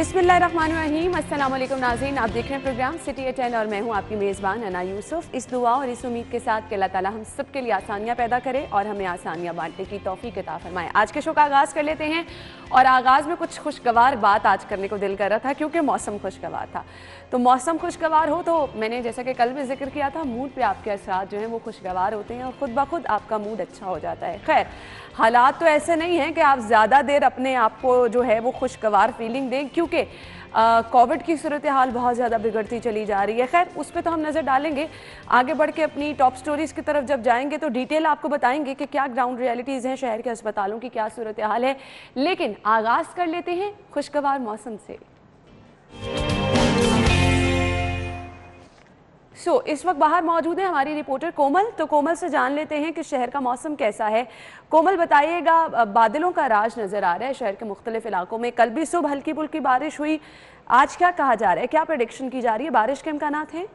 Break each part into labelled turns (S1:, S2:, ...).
S1: बिस्मिल्लाहिर्रहमानिर्रहीम, अस्सलाम वालेकुम नाज़रीन। आप देख रहे हैं प्रोग्राम सिटी एट 10 और मैं हूं आपकी मेज़बान अना यूसुफ। इस दुआ और इस उम्मीद के साथ कि अल्लाह ताला हम सब के लिए आसानियां पैदा करे और हमें आसानियां बांटने की तौफीक अता फरमाए। आज के शो का आगाज़ कर लेते हैं और आगाज़ में कुछ खुशगवार बात आज करने को दिल कर रहा था क्योंकि मौसम खुशगवार था। तो मौसम खुशगवार हो तो मैंने जैसा कि कल भी जिक्र किया था, मूड पे आपके असरात जो हैं वो खुशगवार होते हैं और ख़ुद ब खुद आपका मूड अच्छा हो जाता है। खैर, हालात तो ऐसे नहीं हैं कि आप ज़्यादा देर अपने आप को जो है वो खुशगवार फीलिंग दें क्योंकि कोविड की सूरत हाल बहुत ज़्यादा बिगड़ती चली जा रही है। खैर, उस पर तो हम नज़र डालेंगे। आगे बढ़ के अपनी टॉप स्टोरीज़ की तरफ जब जाएंगे तो डिटेल आपको बताएंगे कि क्या ग्राउंड रियलिटीज़ हैं, शहर के अस्पतालों की क्या सूरत हाल है। लेकिन आगाज़ कर लेते हैं खुशगवार मौसम से। इस वक्त बाहर मौजूद है हमारी रिपोर्टर कोमल। तो कोमल से जान लेते हैं कि शहर का मौसम कैसा है। कोमल बताइएगा, बादलों का राज नज़र आ रहा है शहर के मुख्तलिफ इलाकों में। कल भी सुबह हल्की फुल्की बारिश हुई, आज क्या कहा जा रहा है, क्या प्रेडिक्शन की जा रही है, बारिश के इम्कानात हैं?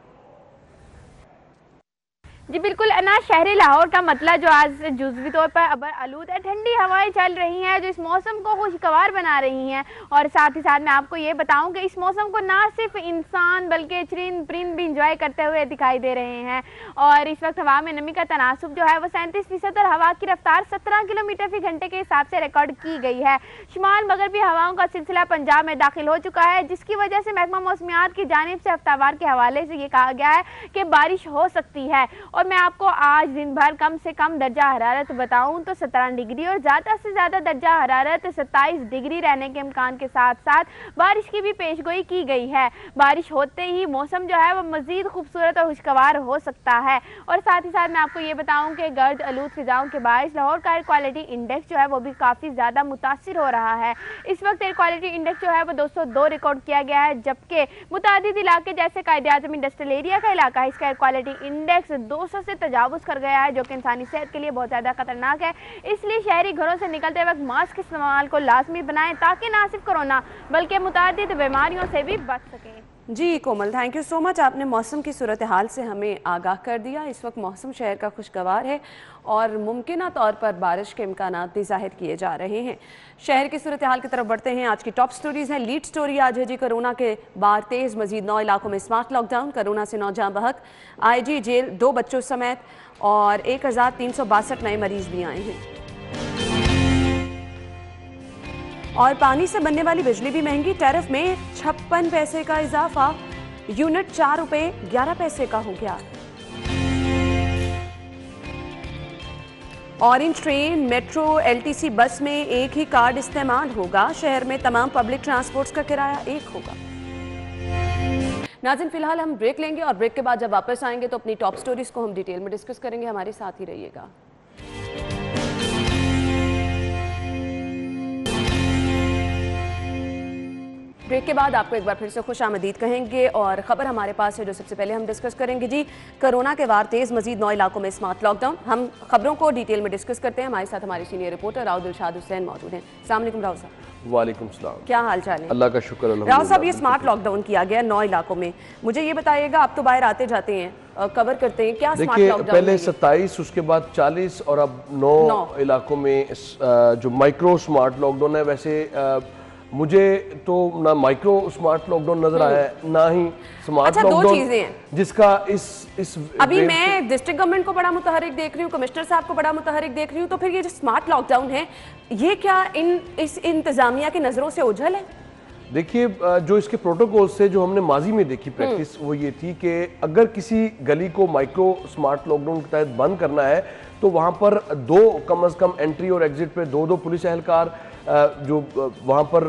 S2: जी बिल्कुल अना, शहरी लाहौर का मतला जो आज जुज़वी तौर पर अबर आलूद है। ठंडी हवाएं चल रही हैं जो इस मौसम को खुशगवार बना रही हैं। और साथ ही साथ मैं आपको ये बताऊं कि इस मौसम को ना सिर्फ इंसान बल्कि चरिंद परिंद भी इंजॉय करते हुए दिखाई दे रहे हैं। और इस वक्त हवा में नमी का तनासुब जो है वो 37% और हवा की रफ्तार 17 किलोमीटर फी घंटे के हिसाब से रिकॉर्ड की गई है। शुमाल मगरबी हवाओं का सिलसिला पंजाब में दाखिल हो चुका है, जिसकी वजह से महकमा मौसमियात की जानिब से हफ्तावार के हवाले से ये कहा गया है कि बारिश हो सकती है। और मैं आपको आज दिन भर कम से कम दर्जा हरारत बताऊं तो 17 डिग्री और ज़्यादा से ज़्यादा दर्जा हरारत 27 डिग्री रहने के इम्कान के साथ साथ बारिश की भी पेशगोई की गई है। बारिश होते ही मौसम जो है वो मज़ीद खूबसूरत और खुशगवार हो सकता है। और साथ ही साथ मैं आपको ये बताऊं कि गर्द आलूद फिजाओं के बायस लाहौर का एयर क्वालिटी इंडेक्स जो है वो भी काफ़ी ज़्यादा मुतासिर हो रहा है। इस वक्त एयर क्वालिटी इंडेक्स जो है वो 202 रिकॉर्ड किया गया है, जबकि मुतादिद इलाके जैसे कायद-ए-आज़म इंडस्ट्रियल एरिया का इलाका है, इसका एयर क्वालिटी इंडेक्स 200 से तजावुज़ कर गया है, जो कि इंसानी सेहत के लिए बहुत ज़्यादा खतरनाक है। इसलिए शहरी घरों से निकलते वक्त मास्क इस्तेमाल को लाजमी बनाएं ताकि ना सिर्फ कोरोना बल्कि मुतादिद बीमारियों से भी बच सकें। जी
S1: कोमल, थैंक यू सो मच। आपने मौसम की सूरत हाल से हमें आगाह कर दिया। इस वक्त मौसम शहर का खुशगवार है और मुमकिन तौर पर बारिश के इम्कानात भी जाहिर किए जा रहे हैं। शहर की सूरत हाल की तरफ बढ़ते हैं। आज की टॉप स्टोरीज़ हैं। लीड स्टोरी आज है जी, कोरोना के बार तेज़, मजीद 9 इलाकों में स्मार्ट लॉकडाउन, कोरोना से 9 जाँ बहक, IG जेल 2 बच्चों समेत और 1362 नए मरीज भी आए हैं। और पानी से बनने वाली बिजली भी महंगी, टैरिफ में 56 पैसे का इजाफा, यूनिट 4 रुपये 11 पैसे का हो गया। ऑरेंज ट्रेन, मेट्रो, LTC बस में एक ही कार्ड इस्तेमाल होगा। शहर में तमाम पब्लिक ट्रांसपोर्ट्स का किराया एक होगा। नाज़रीन, फिलहाल हम ब्रेक लेंगे और ब्रेक के बाद जब वापस आएंगे तो अपनी टॉप स्टोरीज को हम डिटेल में डिस्कस करेंगे। हमारे साथ ही रहिएगा। ब्रेक के बाद आपको एक बार फिर से खुश आमदीद कहेंगे और ख़बर हमारे पास है जो सबसे पहले हम डिस्कस करेंगे जी, कोरोना के वार तेज़, मजीद 9 इलाकों में स्मार्ट लॉकडाउन। हम खबरों को डिटेल में डिस्कस करते हैं। हमारे साथ हमारे सीनियर रिपोर्टर राव दिलशाद हुसैन मौजूद हैं। अस्सलाम वालेकुम राव साहब।
S3: वालेकुम सलाम।
S1: क्या हाल चाल है?
S3: अल्लाह का शुक्र।
S1: राव साहब, ये स्मार्ट लॉकडाउन किया गया 9 इलाकों में, मुझे ये बताइएगा, आप तो बाहर आते जाते हैं, कवर करते हैं, क्या स्मार्ट लॉकडाउन?
S3: पहले 27, उसके बाद 40 और अब 9 इलाकों में जो माइक्रो स्मार्ट लॉकडाउन है। वैसे मुझे तो ना माइक्रो स्मार्ट लॉकडाउन नजर आया है, ना ही स्मार्ट लॉकडाउन।
S1: दो चीजें हैं
S3: जिसका इस
S1: अभी मैं डिस्ट्रिक्ट गवर्नमेंट को बड़ा मुतहरिक देख रही हूँ, कमिश्नर साहब को बड़ा मुतहरिक देख रही हूँ। तो फिर ये जो स्मार्ट लॉकडाउन है, ये क्या इस इंतजामिया की नजरों से ओझल है?
S3: देखिए, जो इसके प्रोटोकॉल से जो हमने माजी में देखी प्रैक्टिस वो ये थी कि अगर किसी गली को माइक्रो स्मार्ट लॉकडाउन के तहत बंद करना है तो वहाँ पर कम अज़ कम एंट्री और एग्जिट पे दो पुलिस एहलकार, जो वहाँ पर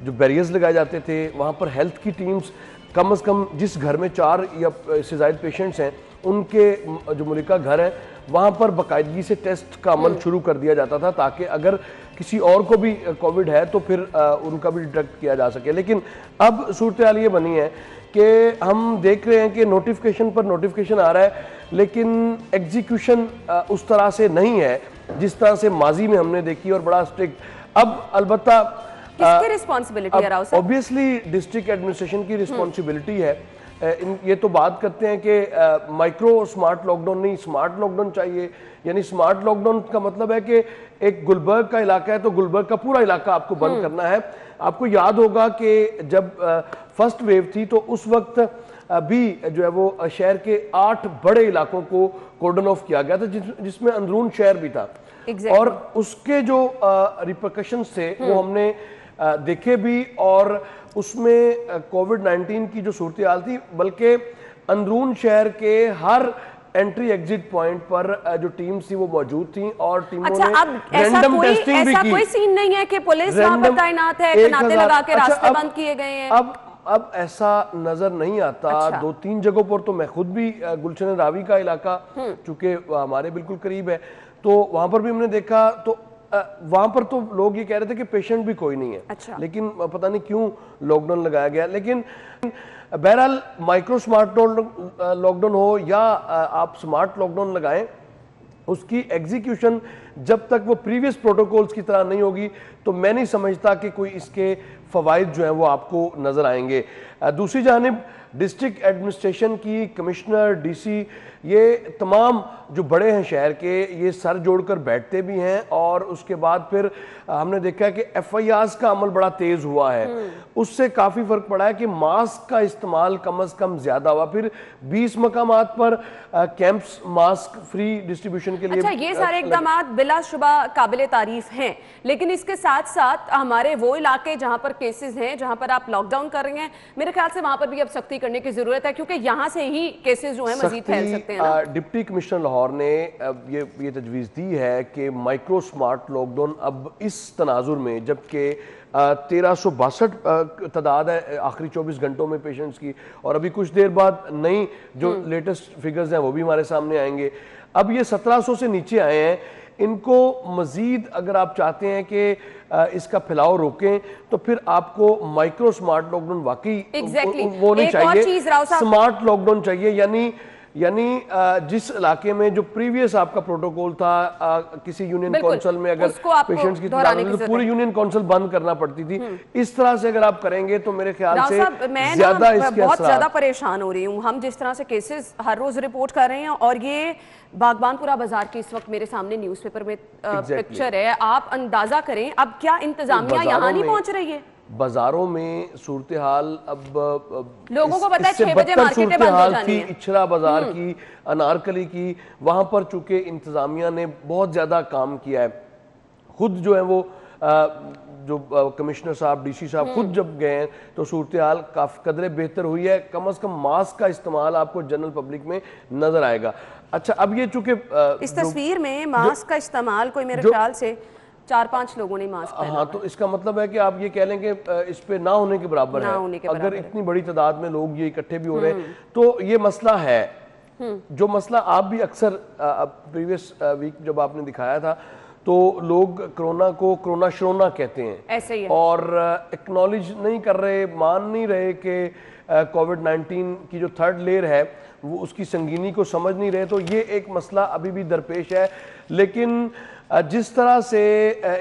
S3: जो बैरियर्स लगाए जाते थे, वहाँ पर हेल्थ की टीम्स, कम अज़ कम जिस घर में 4 या इससे ज़ायद पेशेंट्स हैं उनके जो मुलिका घर है वहाँ पर बाकायदगी से टेस्ट का अमल शुरू कर दिया जाता था ताकि अगर किसी और को भी कोविड है तो फिर उनका भी डिटेक्ट किया जा सके। लेकिन अब सूरत हाल ये बनी है कि हम देख रहे हैं कि नोटिफिकेशन पर नोटिफिकेशन आ रहा है, लेकिन एग्जीक्यूशन उस तरह से नहीं है जिस तरह से माजी में हमने देखी और बड़ा स्ट्रिक्ट। अब अलबत्ता
S1: किसकी रिस्पांसिबिलिटी है राव साहब?
S3: ऑब्वियसली डिस्ट्रिक्ट एडमिनिस्ट्रेशन की रिस्पांसिबिलिटी है ये तो बात करते हैं कि माइक्रो स्मार्ट लॉकडाउन नहीं, स्मार्ट लॉकडाउन चाहिए। यानी स्मार्ट लॉकडाउन का मतलब है कि एक गुलबर्ग का इलाका है तो गुलबर्ग का पूरा इलाका आपको बंद करना है। आपको याद होगा कि जब फर्स्ट वेव थी तो उस वक्त भी जो है वो शहर के 8 बड़े इलाकों को कॉर्डन ऑफ किया गया था, जिसमें अंदरून शहर भी था। और उसके जो रिपरकशंस थे वो हमने देखे भी, और उसमें कोविड-19 की जो सूरत हाल थी, बल्कि अंदरून शहर के हर एंट्री एग्जिट पॉइंट पर जो टीम्स थी वो मौजूद थी और टीमों
S1: अच्छा,
S3: ने
S1: अब
S3: रैंडम टेस्टिंग भी की।
S1: कोई सीन नहीं है कि पुलिस वहां पर तैनात है, नाते लगा के रास्ते बंद किए गए हैं।
S3: अब ऐसा नजर नहीं आता।
S1: अच्छा।
S3: 2-3 जगहों पर तो मैं खुद भी, गुलशन रावी का इलाका चूंकि हमारे बिल्कुल करीब है, तो वहां पर भी हमने देखा, तो वहां पर तो लोग ये कह रहे थे कि पेशेंट भी कोई नहीं है।
S1: अच्छा।
S3: लेकिन पता नहीं क्यों लॉकडाउन लगाया गया। लेकिन बहरहाल माइक्रो स्मार्ट लॉकडाउन हो या आप स्मार्ट लॉकडाउन लगाएं, उसकी एग्जीक्यूशन जब तक वो प्रीवियस प्रोटोकॉल्स की तरह नहीं होगी तो मैं नहीं समझता कि कोई इसके फवाइद जो हैं वो आपको नजर आएंगे। दूसरी जानिब डिस्ट्रिक्ट एडमिनिस्ट्रेशन की कमिश्नर, डीसी, ये तमाम जो बड़े हैं शहर के, ये सर जोड़कर बैठते भी हैं और उसके बाद फिर हमने देखा है कि FIRs का अमल बड़ा तेज हुआ है। उससे काफी फर्क पड़ा है कि मास्क का इस्तेमाल कम से कम ज्यादा हुआ। फिर 20 मकामात पर कैंप्स मास्क फ्री डिस्ट्रीब्यूशन के लिए।
S1: अच्छा, ये सारे इकदाम बिलाशुबा काबिले तारीफ हैं, लेकिन इसके साथ साथ हमारे वो इलाके जहां पर केसेस हैं, जहां पर आप लॉकडाउन कर रहे हैं, मेरे ख्याल से वहां पर भी अब सख्ती करने की जरूरत है, क्योंकि यहां से ही केसेस जो हैं मजीद फैल सकते हैं ना?
S3: डिप्टी कमिश्नर लाहौर ने ये तजवीज़ दी है कि माइक्रो स्मार्ट लॉकडाउन अब इस तनाजुर में, जबकि 1362 तादाद है आखिरी 24 घंटों में पेशेंट्स की, और अभी कुछ देर बाद नई जो लेटेस्ट फिगर्स हैं वो भी हमारे सामने आएंगे। अब ये 1700 से नीचे आए हैं। इनको मजीद अगर आप चाहते हैं कि इसका फैलाव रोकें तो फिर आपको माइक्रो स्मार्ट लॉकडाउन वाकई वो नहीं चाहिए, स्मार्ट लॉकडाउन चाहिए। यानी जिस इलाके में जो प्रीवियस आपका प्रोटोकॉल था, किसी यूनियन काउंसिल में अगर पेशेंट्स की तो पूरी यूनियन काउंसिल बंद करना पड़ती थी। इस तरह से अगर आप करेंगे तो मेरे ख्याल से ज्यादा इसके
S1: बहुत ज्यादा परेशान हो रही हूँ। हम जिस तरह से केसेस हर रोज रिपोर्ट कर रहे हैं, और ये बागबानपुरा बाजार की इस वक्त मेरे सामने न्यूज़पेपर में पिक्चर है, आप अंदाजा करें अब क्या इंतजामिया यहाँ नहीं पहुंच रही है?
S3: बाजारों में सूरत हाल अब
S1: लोगों को पता है 6 बजे मार्केटें बंद हो जानी है।
S3: इचरा बाजार की, अनारकली की, वहां पर चूंकि इंतजामिया ने बहुत ज्यादा काम किया है। खुद जो है वो जो कमिश्नर साहब, डीसी साहब खुद जब गए हैं तो सूरत हाल काफी कदरे बेहतर हुई है। कम से कम मास्क का इस्तेमाल आपको जनरल पब्लिक में नजर आएगा। अच्छा, अब ये चूंकि
S1: इस तस्वीर में मास्क का इस्तेमाल कोई मेरे ख्याल से 4-5 लोगों ने मास्क पहना।
S3: हाँ, तो इसका मतलब है कि आप ये कह लें कि इस पे ना होने के बराबर है। अगर इतनी बड़ी तादाद में लोग ये इकट्ठे भी हो रहे हैं तो ये मसला है। जो मसला आप भी अक्सर प्रीवियस वीक जब आपने दिखाया था तो लोग कोरोना को कोरोना शरोना कहते हैं,
S1: ऐसे ही है।
S3: और एक्नॉलेज नहीं कर रहे, मान नहीं रहे कि कोविड-19 की जो 3rd लेयर है वो उसकी संगीनी को समझ नहीं रहे। तो ये एक मसला अभी भी दरपेश है। लेकिन जिस तरह से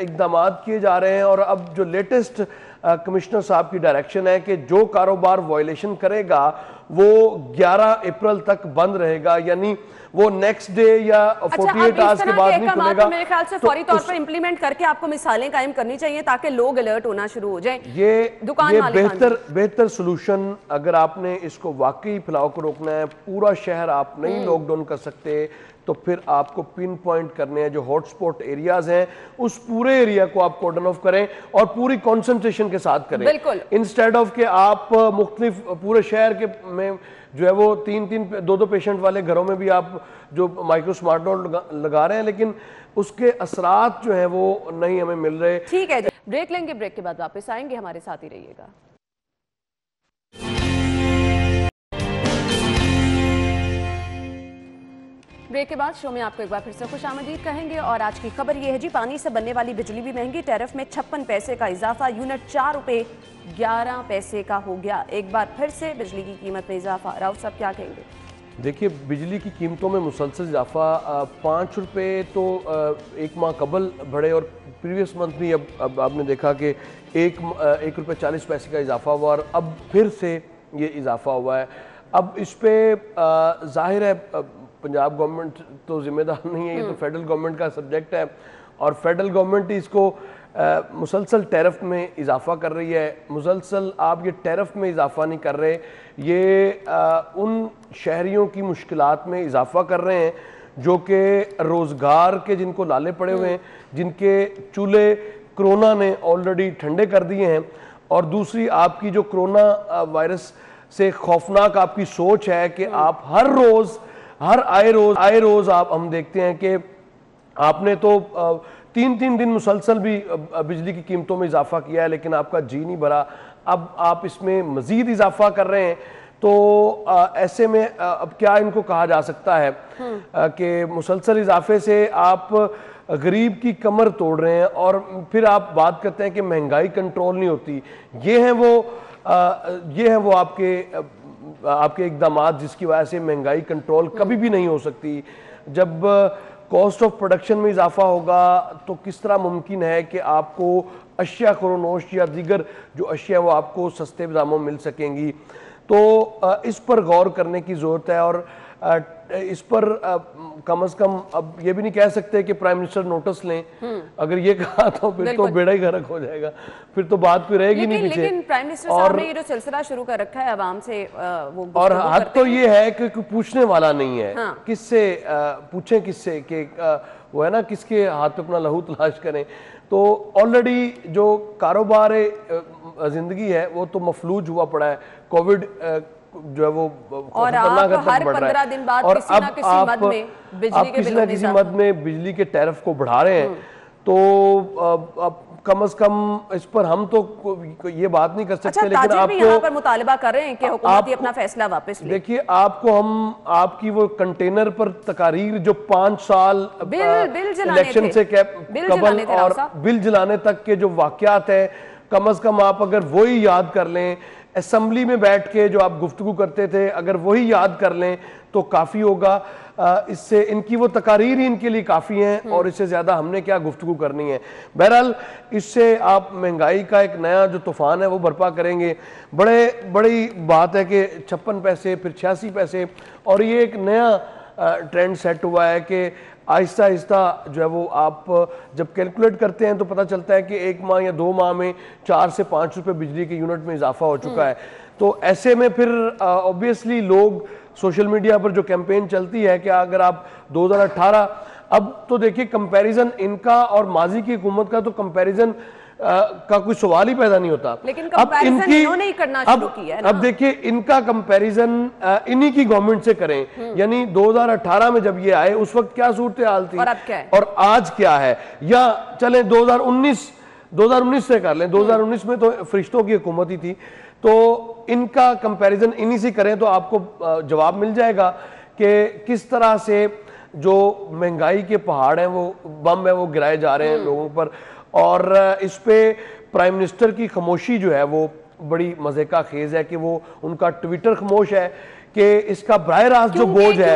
S3: इक़दाम किए जा रहे हैं, और अब जो लेटेस्ट कमिश्नर साहब की डायरेक्शन है कि जो कारोबार वायलेशन करेगा वो 11 अप्रैल तक बंद रहेगा, यानी वो नेक्स्ट डे या 48 आवर्स के बाद नहीं खुलेगा।
S1: मेरे ख्याल से फौरी तौर पर इंप्लीमेंट करके आपको मिसालें कायम करनी चाहिए ताकि लोग अलर्ट होना शुरू हो जाएं।
S3: ये बेहतर सोल्यूशन, अगर आपने इसको वाकई फैलाव को रोकना है, पूरा शहर आप नहीं लॉकडाउन कर सकते, तो फिर आपको पिन पॉइंट करने हैं जो हॉटस्पॉट एरियाज हैं, उस पूरे एरिया को आप कॉर्डन ऑफ करें और पूरी कंसंट्रेशन के साथ करें, इंस्टेड ऑफ के आप मुख्तलिफ पूरे शहर के में जो है वो 3-3 2-2 पेशेंट वाले घरों में भी आप जो माइक्रो स्मार्ट लगा रहे हैं, लेकिन उसके असरात जो है वो नहीं हमें मिल रहे।
S1: ठीक है, ब्रेक लेंगे, ब्रेक के बाद वापस आएंगे, हमारे साथ ही रहिएगा। ब्रेक के बाद शो में आपको एक बार फिर से खुशामदीद कहेंगे, और आज की खबर ये है जी, पानी से बनने वाली बिजली भी महंगी, टैरिफ में 56 पैसे का इजाफा, यूनिट 4 रुपए 11 पैसे का हो गया। एक बार फिर से बिजली की कीमत में इजाफा, राउत साहब क्या कहेंगे?
S3: देखिए, बिजली की कीमतों में मुसलसल इजाफा, 5 रुपये तो एक माह कबल बढ़े, और प्रीवियस मंथ भी अब आपने देखा कि 1 रुपये 40 पैसे का इजाफा हुआ, और अब फिर से ये इजाफा हुआ है। अब इस पे जाहिर है पंजाब गवर्नमेंट तो जिम्मेदार नहीं है, ये तो फेडरल गवर्नमेंट का सब्जेक्ट है और फेडरल गवर्नमेंट इसको मुसलसल टैरिफ में इजाफा कर रही है। मुसलसल आप ये टैरिफ में इजाफा नहीं कर रहे, ये उन शहरियों की मुश्किलात में इजाफा कर रहे हैं जो कि रोज़गार के जिनको लाले पड़े हुए हैं, जिनके चूल्हे कोरोना ने ऑलरेडी ठंडे कर दिए हैं। और दूसरी आपकी जो कोरोना वायरस से खौफनाक आपकी सोच है कि आप हर रोज़ आए रोज़ आप हम देखते हैं कि आपने तो 3-3 दिन मुसलसल भी बिजली की कीमतों में इजाफा किया है, लेकिन आपका जी नहीं भरा। अब आप इसमें मज़ीद इजाफा कर रहे हैं, तो ऐसे में अब क्या इनको कहा जा सकता है कि मुसलसल इजाफे से आप गरीब की कमर तोड़ रहे हैं और फिर आप बात करते हैं कि महंगाई कंट्रोल नहीं होती। ये है वो आपके इकदामात जिसकी वजह से महंगाई कंट्रोल कभी भी नहीं हो सकती। जब कॉस्ट ऑफ प्रोडक्शन में इजाफा होगा तो किस तरह मुमकिन है कि आपको अशिया ख़ुरोनोश या दीगर जो अशिया वो आपको सस्ते दामों में मिल सकेंगी। तो इस पर गौर करने की ज़रूरत है और इस पर कम से कम अब ये भी नहीं कह सकते कि प्राइम मिनिस्टर नोटिस लें। अगर ये कहा तो फिर तो बेड़ा ही गर्क हो जाएगा, फिर तो बात कोई रहेगी नहीं पीछे।
S1: लेकिन प्राइम मिनिस्टर साहब ने ये जो सिलसिला शुरू कर रखा है आवाम से वो
S3: और हद तो ये है कि पूछने वाला नहीं है। हाँ। किससे पूछें, किससे कि वो है ना, किसके हाथ पे अपना लहू तलाश करें। तो ऑलरेडी जो कारोबार जिंदगी है वो तो मफलूज हुआ पड़ा है। कोविड जो है वो
S1: और आप हर 15 दिन बाद
S3: और
S1: किसी ना किसी मद में बिजली के
S3: किसी ना किसी मद में बिजली के टैरिफ को बढ़ा रहे हैं। तो अब कम से कम इस पर हम तो ये बात नहीं कर सकते।
S1: अच्छा,
S3: लेकिन आपको
S1: यहाँ पर मुतालिबा कर रहे हैं कि हुकूमत ही अपना फैसला वापस ले।
S3: देखिए, आपको हम आपकी वो कंटेनर पर तकारीर जो 5 साल इलेक्शन से कबल और बिल जलाने तक के जो वाकयात है, कम से कम आप अगर वही याद कर लें, असेंबली में बैठ के जो आप गुफ्तगू करते थे, अगर वही याद कर लें तो काफ़ी होगा। इससे इनकी वो तकारीर ही इनके लिए काफ़ी हैं और इससे ज़्यादा हमने क्या गुफ्तगू करनी है। बहरहाल इससे आप महंगाई का एक नया जो तूफ़ान है वो बर्पा करेंगे। बड़ी बात है कि 56 पैसे फिर 86 पैसे और ये एक नया ट्रेंड सेट हुआ है कि आहिस्ता आहिस्ता जो है वो आप जब कैलकुलेट करते हैं तो पता चलता है कि 1 माह या 2 माह में 4 से 5 रुपए बिजली के यूनिट में इजाफा हो चुका है। तो ऐसे में फिर ऑब्वियसली लोग सोशल मीडिया पर जो कैंपेन चलती है कि अगर आप 2018 अब तो देखिए कंपैरिजन इनका और माजी की हुकूमत का तो कंपैरिजन का कोई सवाल ही पैदा नहीं होता।
S1: लेकिन कंपैरिजन इन्होंने ही करना शुरू किया है ना।
S3: अब देखिए इनका कंपैरिजन इन्हीं की गवर्नमेंट से करें, यानी 2018 में जब ये आए उस वक्त क्या सूरत हाल थी
S1: और अब क्या है
S3: और आज क्या है, या चले 2019 से कर लें। 2019 में तो फरिश्तों की हुकूमत ही थी, तो इनका कंपैरिजन इन्हीं से करें तो आपको जवाब मिल जाएगा कि किस तरह से जो महंगाई के पहाड़ हैं वो बम है वो गिराए जा रहे हैं लोगों पर। और इस पे प्राइम मिनिस्टर की खामोशी जो है वो बड़ी मजे का खेज है कि वो उनका ट्विटर खामोश है कि इसका बराह रास्त जो बोझ है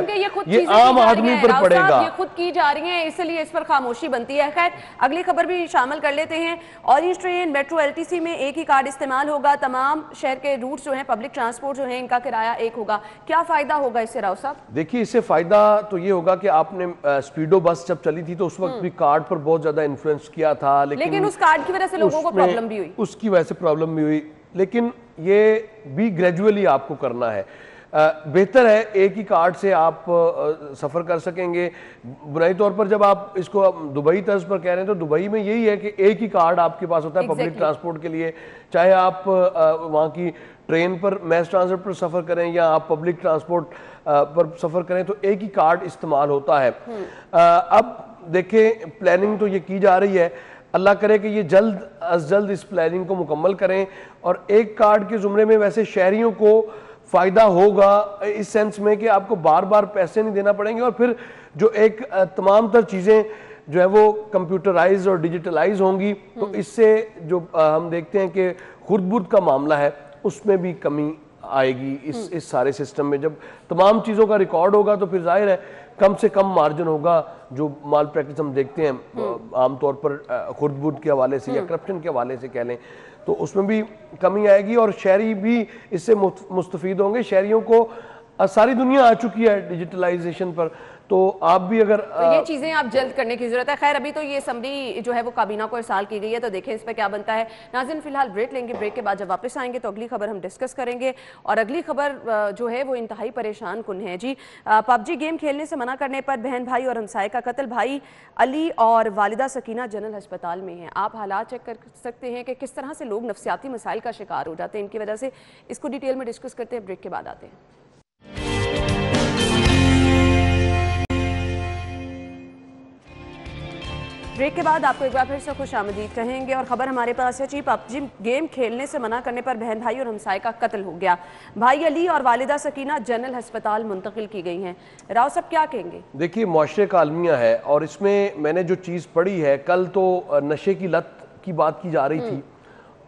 S3: ये आम आदमी पर पड़ेगा।
S1: ये खुद की जा रही है, इसलिए इस पर खामोशी बनती है। खैर, अगली खबर भी शामिल कर लेते हैं। ऑरेंज ट्रेन मेट्रो एलटीसी में एक ही कार्ड इस्तेमाल होगा। तमाम शहर के रूट जो हैं, पब्लिक ट्रांसपोर्ट जो है, इनका किराया एक होगा। क्या फायदा होगा इससे राव साहब?
S3: देखिए, इससे फायदा तो ये होगा कि आपने स्पीडो बस जब चली थी तो उस वक्त भी कार्ड पर बहुत ज्यादा इन्फ्लुएंस किया था, लेकिन
S1: उस कार्ड की वजह से लोगों को प्रॉब्लम भी हुई।
S3: उसकी वजह से प्रॉब्लम भी हुई, लेकिन ये भी ग्रेजुअली आपको करना है। बेहतर है एक ही कार्ड से आप सफ़र कर सकेंगे। बुनियादी तौर पर जब आप इसको दुबई तर्ज पर कह रहे हैं तो दुबई में यही है कि एक ही कार्ड आपके पास होता है पब्लिक ट्रांसपोर्ट के लिए, चाहे आप वहाँ की ट्रेन पर मैस ट्रांसपोर्ट पर सफ़र करें या आप पब्लिक ट्रांसपोर्ट पर सफ़र करें तो एक ही कार्ड इस्तेमाल होता है। अब देखें, प्लानिंग तो ये की जा रही है, अल्लाह करे कि ये जल्द अज जल्द इस प्लानिंग को मुकम्मल करें और एक कार्ड के ज़ुमरे में वैसे शहरियों को फ़ायदा होगा इस सेंस में कि आपको बार बार पैसे नहीं देना पड़ेंगे और फिर जो एक तमाम तर चीज़ें जो है वो कंप्यूटराइज और डिजिटलाइज होंगी, तो इससे जो हम देखते हैं कि खुर्द-बुर्द का मामला है उसमें भी कमी आएगी। इस सारे सिस्टम में जब तमाम चीज़ों का रिकॉर्ड होगा तो फिर जाहिर है कम से कम मार्जिन होगा। जो माल प्रैक्टिस हम देखते हैं आमतौर पर खुर्द-बुर्द के हवाले से या करप्शन के हवाले से कह लें, तो उसमें भी कमी आएगी और शहरी भी इससे मुस्तफीद होंगे। शहरियों को सारी दुनिया आ चुकी है डिजिटलाइजेशन पर, तो आप भी अगर
S1: तो ये चीजें आप जल्द करने की जरूरत है। खैर अभी तो ये असम्बली जो है वो काबीना को इरसाल की गई है, तो देखें इस पर क्या बनता है। नाज़रीन फिलहाल ब्रेक लेंगे, ब्रेक के बाद जब वापस आएंगे तो अगली खबर हम डिस्कस करेंगे। और अगली खबर जो है वो इंतहाई परेशान कुन है जी। पबजी गेम खेलने से मना करने पर बहन भाई और हमसाये का कत्ल। भाई अली और वालिदा सकीना जनरल अस्पताल में हैं। आप हालात चेक कर सकते हैं कि किस तरह से लोग नफ्सियाती मसाइल का शिकार हो जाते हैं इनकी वजह से। इसको डिटेल में डिस्कस करते हैं, ब्रेक के बाद आते हैं। ब्रेक के बाद आपको एक बार फिर से खुशामदीद कहेंगे और खबर हमारे पास है जी। पबजी गेम खेलने से मना करने पर बहन भाई और हमसाये का कत्ल हो गया। भाई अली और वालिदा सकीना जनरल अस्पताल मुंतकिल की गई हैं। राव साहब क्या कहेंगे?
S3: देखिए मुआशरे का आलमिया है और इसमें मैंने जो चीज़ पढ़ी है, कल तो नशे की लत की बात की जा रही थी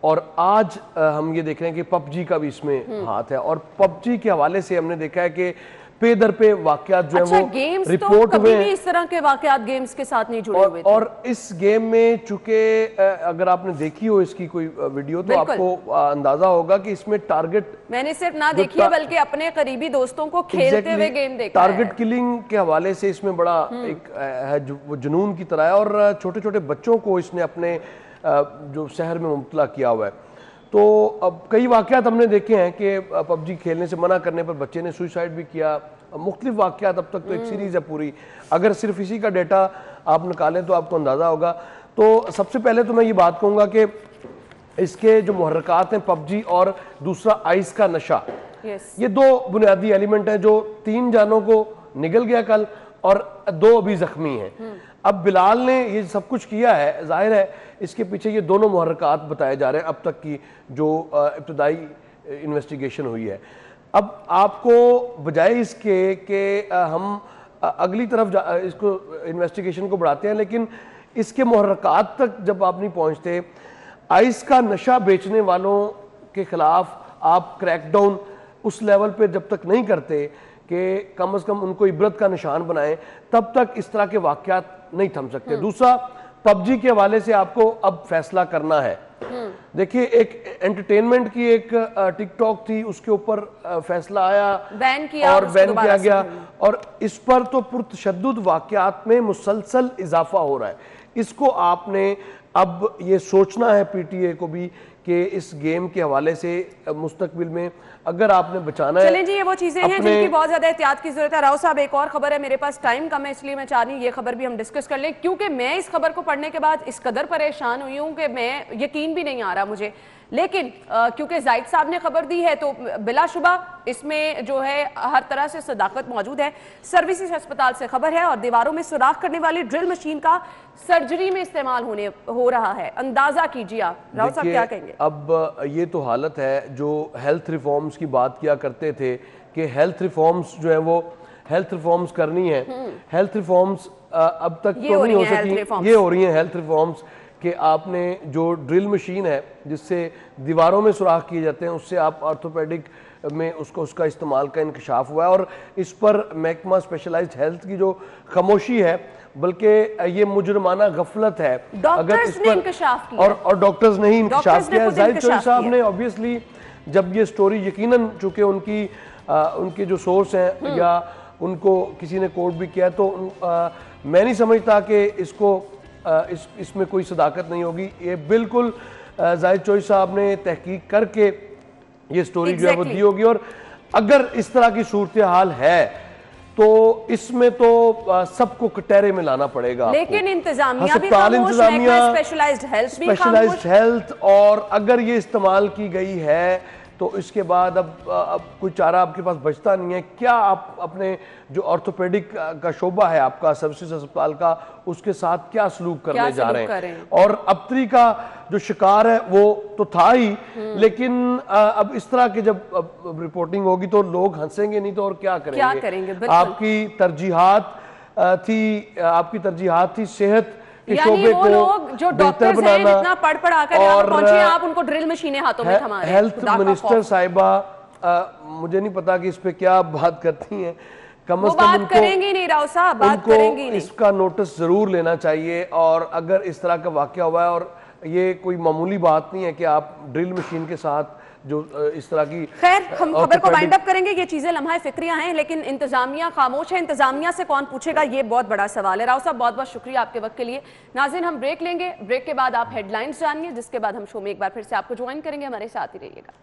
S3: और आज हम ये देख रहे हैं कि पबजी का भी इसमें हाथ है। और पबजी के हवाले से हमने देखा है कि पे दर पे वाकयात जो है वो
S1: गेम्स
S3: रिपोर्ट
S1: तो
S3: हुए
S1: कभी भी इस तरह के वाकयात गेम्स के साथ नहीं जुड़े हुए थे।
S3: और इस गेम में चूंकि अगर आपने देखी हो इसकी कोई वीडियो तो आपको अंदाजा होगा कि इसमें टारगेट
S1: मैंने सिर्फ ना देखी है बल्कि अपने करीबी दोस्तों को खेलते हुए गेम देखा है।
S3: टारगेट किलिंग के हवाले से इसमें बड़ा एक है वो जुनून की तरह है और छोटे छोटे बच्चों को इसने अपने जो शहर में मुब्तला किया हुआ है। तो अब कई वाकयात हमने देखे हैं कि पबजी खेलने से मना करने पर बच्चे ने सुसाइड भी किया। मुख्तलिफ वाकयात, अब तक तो एक सीरीज है पूरी, अगर सिर्फ इसी का डेटा आप निकालें तो आपको अंदाज़ा होगा। तो सबसे पहले तो मैं ये बात कहूँगा कि इसके जो मुहर्रकात हैं पबजी और दूसरा आइस का नशा, ये दो बुनियादी एलिमेंट हैं जो 3 जानों को निगल गया कल और 2 अभी जख्मी हैं। अब बिलाल ने ये सब कुछ किया है, जाहिर है इसके पीछे ये दोनों मुहर्रकात बताए जा रहे हैं अब तक की जो इब्तदाई इन्वेस्टिगेशन हुई है। अब आपको बजाय इसके कि हम अगली तरफ इसको इन्वेस्टिगेशन को बढ़ाते हैं, लेकिन इसके मुहर्रकात तक जब आप नहीं पहुंचते, आइस का नशा बेचने वालों के खिलाफ आप क्रैकडाउन उस लेवल पे जब तक नहीं करते कि कम से कम उनको इबरत का निशान बनाएं, तब तक इस तरह के वाकयात नहीं थम सकते। दूसरा, पबजी के हवाले से आपको अब फैसला करना है। देखिए एक एंटरटेनमेंट की एक टिकटॉक थी, उसके ऊपर फैसला आया, बैन किया गया और इस पर तो पुरतशद्दुद वाकयात में मुसलसल इजाफा हो रहा है। इसको आपने अब ये सोचना है पीटीए को भी कि इस गेम के हवाले से मुस्तकबिल में अगर आपने बचाना है।
S1: चलें जी, ये वो चीजें हैं जिनकी बहुत ज्यादा एहतियात की जरूरत है। राव साहब एक और खबर है, मेरे पास टाइम कम है इसलिए मैं चाह रही हूँ ये खबर भी हम डिस्कस कर लें, क्योंकि मैं इस खबर को पढ़ने के बाद इस कदर परेशान हुई हूँ कि मैं यकीन भी नहीं आ रहा मुझे। लेकिन क्योंकि जाहिद साहब ने खबर दी है तो बिलाशुबा इसमें जो है हर तरह से सदाकत मौजूद है। सर्विसेज अस्पताल से खबर है और दीवारों में सुराख करने वाली ड्रिल मशीन का सर्जरी में इस्तेमाल हो रहा है। अंदाजा कीजिए आप, राव साहब क्या कहेंगे?
S3: अब ये तो हालत है जो हेल्थ रिफॉर्म्स की बात किया करते थे कि हेल्थ रिफॉर्म्स जो है वो हेल्थ रिफॉर्म्स करनी है। हेल्थ रिफॉर्म्स अब तक तो नहीं हो सकी, ये हो रही है हेल्थ रिफॉर्म्स कि आपने जो ड्रिल मशीन है जिससे दीवारों में सुराख किए जाते हैं, उससे आप ऑर्थोपेडिक में उसका इस्तेमाल का इंकशाफ हुआ है और इस पर महकमा स्पेशलाइज्ड हेल्थ की जो खामोशी है, बल्कि ये मुजरमाना गफलत है अगर इस पर, और डॉक्टर्स ने ही इंकशाफ किया। जाहिद चौधरी साहब ने ऑब्वियसली जब ये स्टोरी यकीनन चूंकि उनके जो सोर्स हैं या उनको किसी ने कोट भी किया, तो मैं नहीं समझता कि इसमें कोई सदाकत नहीं होगी। ये बिल्कुल जाहिद चौधरी साहब ने तहकीक करके ये स्टोरी जो है वो दी होगी। और अगर इस तरह की सूरत हाल है तो इसमें तो सबको कटहरे में लाना पड़ेगा।
S1: लेकिन इंतजामिया भी खामोश, स्पेशलाइज्ड
S3: हेल्थ, और अगर ये इस्तेमाल की गई है तो इसके बाद अब कोई चारा आपके पास बचता नहीं है। क्या आप अपने जो ऑर्थोपेडिक का शोबा है आपका सर्विसेज अस्पताल का, उसके साथ क्या सलूक करने जा रहे हैं? और अबतरी का जो शिकार है वो तो था ही, लेकिन अब इस तरह की जब रिपोर्टिंग होगी तो लोग हंसेंगे नहीं तो और क्या करेंगे? आपकी तरजीहात थी सेहत
S1: यानी वो लोग जो डॉक्टर्स हैं इतना पढ़ आकर यहाँ पर पहुंचे, आप उनको ड्रिल मशीनें हाथों में थमा रहे हैं।
S3: हेल्थ मिनिस्टर साहिबा मुझे नहीं पता कि इस पे क्या बात करती हैं, कम से कम उनको
S1: करेंगी नहीं राव साहब, बात करेंगी नहीं।
S3: इसका नोटिस जरूर लेना चाहिए और अगर इस तरह का वाकया हुआ है और ये कोई मामूली बात नहीं है कि आप ड्रिल मशीन के साथ जो इस तरह की।
S1: खैर, हम खबर को वाइंड अप करेंगे। ये चीजें लम्हा फिक्रियां हैं, लेकिन इंतजामिया खामोश है। इंतजामिया से कौन पूछेगा, ये बहुत बड़ा सवाल है। राव साहब, बहुत बहुत शुक्रिया आपके वक्त के लिए। नाज़रीन, हम ब्रेक लेंगे। ब्रेक के बाद आप हेडलाइंस जानिए, जिसके बाद हम शो में एक बार फिर से आपको ज्वाइन करेंगे। हमारे साथ ही रहिएगा।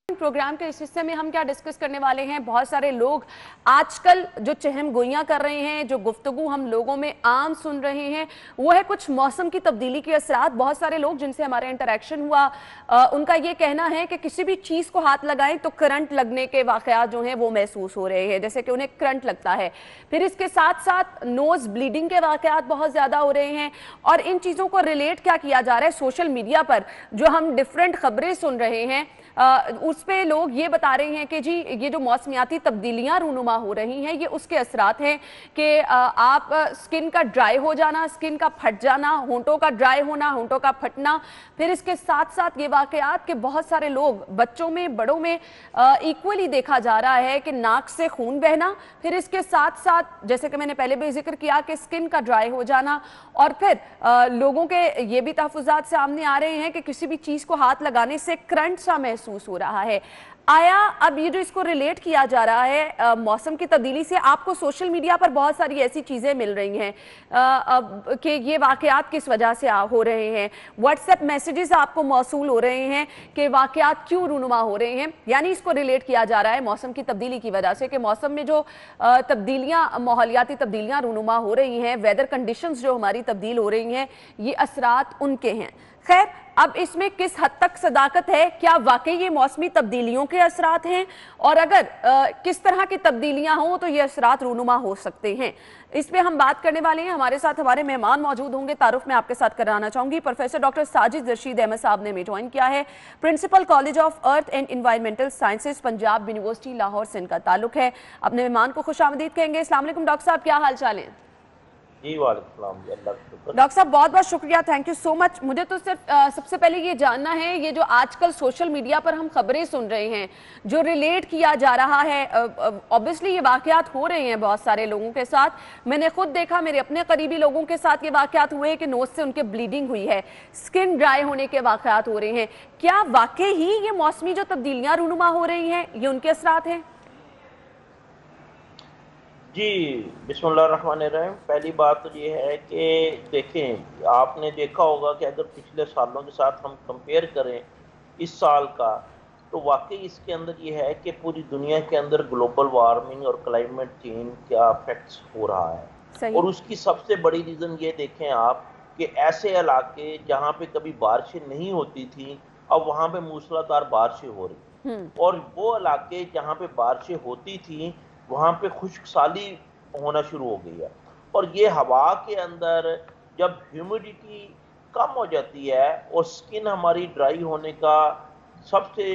S1: प्रोग्राम के इस हिस्से में हम क्या डिस्कस करने वाले हैं, बहुत सारे लोग आजकल जो चहम गोइयां कर रहे हैं, जो गुफ्तगू हम लोगों में आम सुन रहे हैं, वो है कुछ मौसम की तब्दीली के असरात। बहुत सारे लोग जिनसे हमारा इंटरेक्शन हुआ, उनका ये कहना है कि किसी भी चीज को हाथ लगाएं तो करंट लगने के वाकयात जो हैं वो महसूस हो रहे हैं, जैसे कि उन्हें करंट लगता है। फिर इसके साथ साथ नोज ब्लीडिंग के वाकयात बहुत ज्यादा हो रहे हैं। और इन चीजों को रिलेट क्या किया जा रहा है, सोशल मीडिया पर जो हम डिफरेंट खबरें सुन रहे हैं उस पे लोग ये बता रहे हैं कि जी ये जो मौसमियाती तब्दीलियां रूनुमा हो रही हैं, ये उसके असरात हैं कि आप स्किन का ड्राई हो जाना, स्किन का फट जाना, होंठों का ड्राई होना, होंठों का फटना। फिर इसके साथ साथ ये वाकयात कि बहुत सारे लोग, बच्चों में बड़ों में इक्वली देखा जा रहा है कि नाक से खून बहना। फिर इसके साथ साथ जैसे कि मैंने पहले भी जिक्र किया कि स्किन का ड्राई हो जाना। और फिर लोगों के ये भी तहफ़्फ़ुज़ात सामने आ रहे हैं कि किसी भी चीज़ को हाथ लगाने से करंट सा महसूस हो रहा है। आया अब ये जो इसको रिलेट किया जा रहा है मौसम की तब्दीली से, आपको सोशल मीडिया पर बहुत सारी ऐसी चीज़ें मिल रही हैं कि ये वाकयात किस वजह से हो रहे हैं, व्हाट्सएप मैसेजेस आपको मौसूल हो रहे हैं कि वाकयात क्यों रूनुमा हो रहे हैं। यानी इसको रिलेट किया जा रहा है मौसम की तब्दीली की वजह से कि मौसम में जो तब्दीलियाँ, माहौलियाती तब्दीलियाँ रूनुमा हो रही हैं, वेदर कंडीशंस जो हमारी तब्दील हो रही हैं, ये असरात उनके हैं। खैर, अब इसमें किस हद तक सदाकत है, क्या वाकई ये मौसमी तब्दीलियों के असरात हैं, और अगर किस तरह की तब्दीलियां हों तो ये असरात रूनुमा हो सकते हैं, इस पे हम बात करने वाले हैं। हमारे साथ हमारे मेहमान मौजूद होंगे। तारुफ में आपके साथ कराना चाहूंगी, प्रोफेसर डॉक्टर साजिद रशीद अहमद साहब ने हमें ज्वाइन किया है। Principal college of earth and environmental sciences, Punjab university Lahore से इनका ताल्लुक है। अपने मेहमान को खुशामदीद कहेंगे। अस्सलाम वालेकुम डॉक्टर साहब, क्या हाल चाल है?
S4: जी वालेकुम।
S1: डॉक्टर साहब बहुत बहुत शुक्रिया, थैंक यू सो मच। मुझे तो सिर्फ सबसे पहले ये जानना है, ये जो आजकल सोशल मीडिया पर हम खबरें सुन रहे हैं, जो रिलेट किया जा रहा है, ऑब्वियसली ये वाकयात हो रहे हैं बहुत सारे लोगों के साथ। मैंने खुद देखा, मेरे अपने करीबी लोगों के साथ ये वाकयात हुए कि नोज से उनके ब्लीडिंग हुई है, स्किन ड्राई होने के वाकयात हो रहे हैं। क्या वाकई ही ये मौसमी जो तब्दीलियां रूनुमा हो रही हैं, ये उनके असरात हैं?
S4: जी बिस्मिल्लाहिर्रहमानिर्रहीम। पहली बात तो ये है कि देखें, आपने देखा होगा कि अगर पिछले सालों के साथ हम कंपेयर करें इस साल का, तो वाकई इसके अंदर ये है कि पूरी दुनिया के अंदर ग्लोबल वार्मिंग और क्लाइमेट चेंज का इफेक्ट्स हो रहा है। और उसकी सबसे बड़ी रीज़न ये देखें आप कि ऐसे इलाके जहाँ पे कभी बारिशें नहीं होती थी, अब वहाँ पे मूसलाधार बारिशें हो रही, और वो इलाके जहाँ पे बारिशें होती थी वहाँ पे खुश्कसाली होना शुरू हो गई है। और ये हवा के अंदर जब ह्यूमिडिटी कम हो जाती है और स्किन हमारी ड्राई होने का सबसे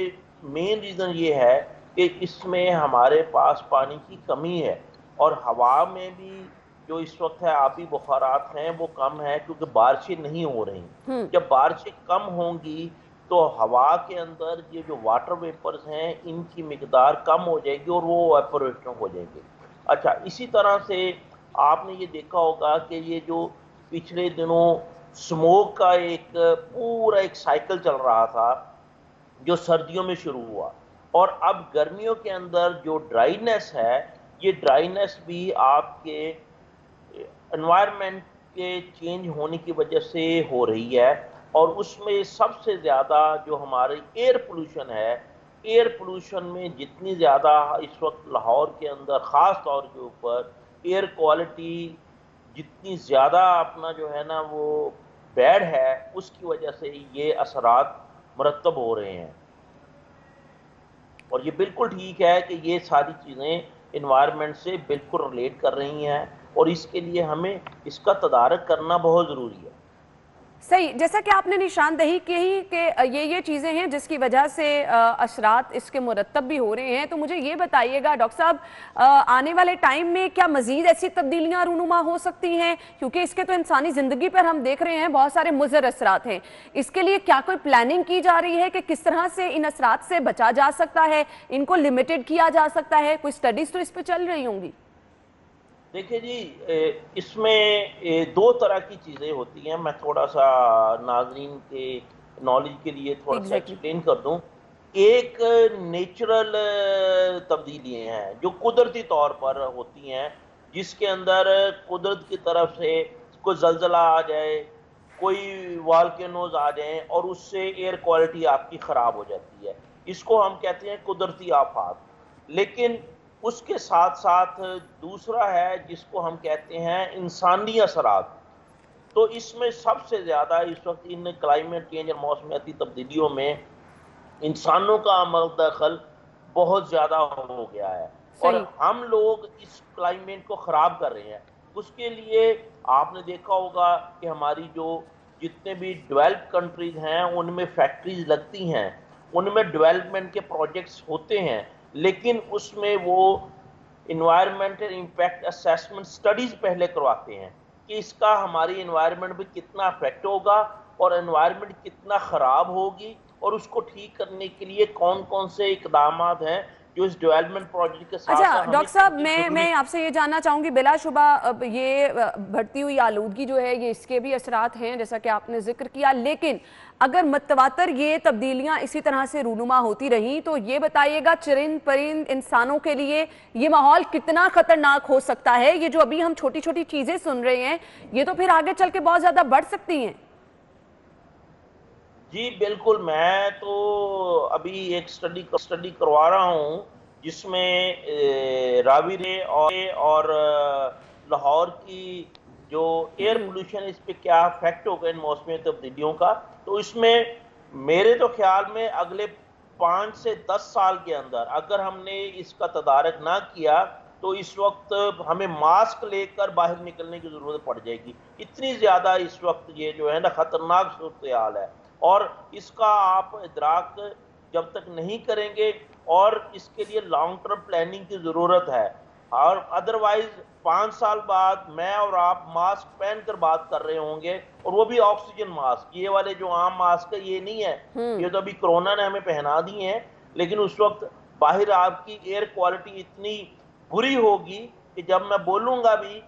S4: मेन रीज़न ये है कि इसमें हमारे पास पानी की कमी है, और हवा में भी जो इस वक्त है आबी बुखारात हैं वो कम है क्योंकि बारिशें नहीं हो रही। जब बारिशें कम होंगी तो हवा के अंदर ये जो वाटर वेपर्स हैं इनकी मिकदार कम हो जाएगी और वो एवापोरेशन हो जाएंगे। अच्छा, इसी तरह से आपने ये देखा होगा कि ये जो पिछले दिनों स्मोक का एक पूरा एक साइकिल चल रहा था जो सर्दियों में शुरू हुआ, और अब गर्मियों के अंदर जो ड्राइनेस है, ये ड्राइनेस भी आपके एनवायरनमेंट के चेंज होने की वजह से हो रही है। और उसमें सबसे ज़्यादा जो हमारी एयर पोल्यूशन है, एयर पोल्यूशन में जितनी ज़्यादा इस वक्त लाहौर के अंदर ख़ास तौर के ऊपर एयर क्वालिटी जितनी ज़्यादा अपना जो है ना वो बैड है, उसकी वजह से ये असरात मुरतब हो रहे हैं। और ये बिल्कुल ठीक है कि ये सारी चीज़ें इन्वायरमेंट से बिल्कुल रिलेट कर रही हैं, और इसके लिए हमें इसका तदारक करना बहुत ज़रूरी है।
S1: सही, जैसा कि आपने निशानदही की कि ये चीज़ें हैं जिसकी वजह से असरात इसके मुरतब भी हो रहे हैं। तो मुझे ये बताइएगा डॉक्टर साहब, आने वाले टाइम में क्या मज़ीद ऐसी तब्दीलियाँ रूनुमा हो सकती हैं, क्योंकि इसके तो इंसानी ज़िंदगी पर हम देख रहे हैं बहुत सारे मुज़र असरात हैं। इसके लिए क्या कोई प्लानिंग की जा रही है कि किस तरह से इन असरात से बचा जा सकता है, इनको लिमिटेड किया जा सकता है? कोई स्टडीज़ तो इस पर चल रही होंगी?
S4: देखिए जी, इसमें दो तरह की चीज़ें होती हैं। मैं थोड़ा सा नाजरीन के नॉलेज के लिए थोड़ा सा
S1: एग्जैक्टली।
S4: एक्सप्लेन कर दूं। एक नेचुरल तब्दीलियां हैं जो कुदरती तौर पर होती हैं, जिसके अंदर कुदरत की तरफ से कोई जलजला आ जाए, कोई वॉल्केनोज आ जाए और उससे एयर क्वालिटी आपकी ख़राब हो जाती है। इसको हम कहते हैं कुदरती आफात। लेकिन उसके साथ साथ दूसरा है जिसको हम कहते हैं इंसानी असरात। तो इसमें सबसे ज़्यादा इस वक्त इन क्लाइमेट चेंज और मौसमियाती तब्दीलियों में इंसानों का अमल दखल बहुत ज़्यादा हो गया है और
S1: सही।
S4: हम लोग इस क्लाइमेट को ख़राब कर रहे हैं। उसके लिए आपने देखा होगा कि हमारी जो जितने भी डेवलप्ड कंट्रीज हैं उनमें फैक्ट्रीज लगती हैं, उनमें डेवलपमेंट के प्रोजेक्ट्स होते हैं, लेकिन उसमें वो इन्वायरमेंटल इम्पैक्ट असेसमेंट स्टडीज पहले करवाते हैं कि इसका हमारी इन्वायरमेंट पे कितना इफेक्ट होगा और इन्वायरमेंट कितना ख़राब होगी और उसको ठीक करने के लिए कौन कौन से इकदाम हैं जो इस डेवलपमेंट प्रोजेक्ट के साथ
S1: अच्छा
S4: साथ
S1: डॉक्टर साहब, मैं आपसे ये जानना चाहूंगी, बिलाशुबा अब ये बढ़ती हुई आलूदगी जो है ये इसके भी असरात हैं जैसा कि आपने जिक्र किया, लेकिन अगर मतवातर ये तब्दीलियां इसी तरह से रूनुमा होती रहीं तो ये बताइएगा चरिंद परिंद इंसानों के लिए ये माहौल कितना खतरनाक हो सकता है। ये जो अभी हम छोटी छोटी चीजें सुन रहे हैं ये तो फिर आगे चल के बहुत ज्यादा बढ़ सकती हैं।
S4: जी बिल्कुल, मैं तो अभी एक स्टडी करवा रहा हूँ जिसमें रावी और लाहौर की जो एयर पोल्यूशन इस पे क्या इफेक्ट होगा इन मौसमी तब्दीलियों का। तो इसमें मेरे तो ख्याल में अगले 5 से 10 साल के अंदर अगर हमने इसका तदारक ना किया तो इस वक्त हमें मास्क लेकर बाहर निकलने की जरूरत पड़ जाएगी। इतनी ज्यादा इस वक्त ये जो है ना खतरनाक सूरत हाल है और इसका आप इदराक जब तक नहीं करेंगे और इसके लिए लॉन्ग टर्म प्लानिंग की जरूरत है। और अदरवाइज 5 साल बाद मैं और आप मास्क पहनकर बात कर रहे होंगे और वो भी ऑक्सीजन मास्क, ये वाले जो आम मास्क है ये नहीं है, ये तो अभी कोरोना ने हमें पहना दिए हैं। लेकिन उस वक्त बाहर आपकी एयर क्वालिटी इतनी बुरी होगी कि जब मैं बोलूंगा भी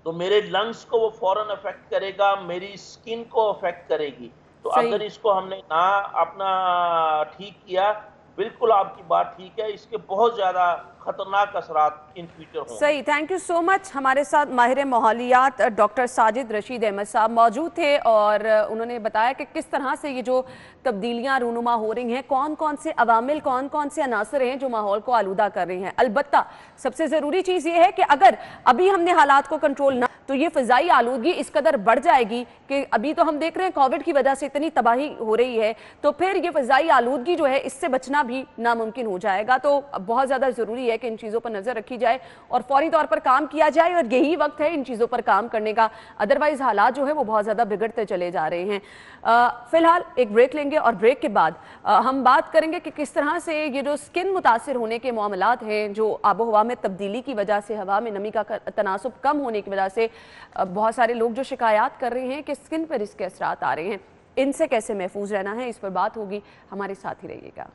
S4: तो मेरे लंग्स को वो फौरन अफेक्ट करेगा, मेरी स्किन को अफेक्ट करेगी। तो अगर इसको हमने ना अपना ठीक किया, बिल्कुल आपकी बात ठीक है, इसके बहुत ज्यादा खतरनाक असरात इन फ्यूचर होंगे।
S1: सही, थैंक यू सो मच। हमारे साथ माहिर माहौलियात डॉक्टर साजिद रशीद अहमद साहब मौजूद थे और उन्होंने बताया कि किस तरह से ये जो तब्दीलियां रूनुमा हो रही हैं, कौन कौन से अवामिल, कौन कौन से अनासर हैं जो माहौल को आलूदा कर रही हैं। अलबत्ता सबसे ज़रूरी चीज़ ये है कि अगर अभी हमने हालात को कंट्रोल ना तो ये फ़िज़ाई आलूदगी इस कदर बढ़ जाएगी कि अभी तो हम देख रहे हैं कोविड की वजह से इतनी तबाही हो रही है, तो फिर ये फ़िज़ाई आलूदगी जो है इससे बचना भी नामुमकिन हो जाएगा। तो बहुत ज़्यादा ज़रूरी है कि इन चीज़ों पर नज़र रखी जाए और फौरी तौर पर काम किया जाए और यही वक्त है इन चीज़ों पर काम करने का, अदरवाइज़ हालात जो है वो बहुत ज़्यादा बिगड़ते चले जा रहे हैं। फ़िलहाल एक ब्रेक लेंगे और ब्रेक के बाद हम बात करेंगे कि किस तरह से ये जो स्किन मुतासिर होने के मामलात हैं, जो आबो हवा में तब्दीली की वजह से, हवा में नमी का तनासुब कम होने की वजह से बहुत सारे लोग जो शिकायत कर रहे हैं कि स्किन पर इसके असरात आ रहे हैं, इनसे कैसे महफूज रहना है, इस पर बात होगी। हमारे साथ ही रहिएगा।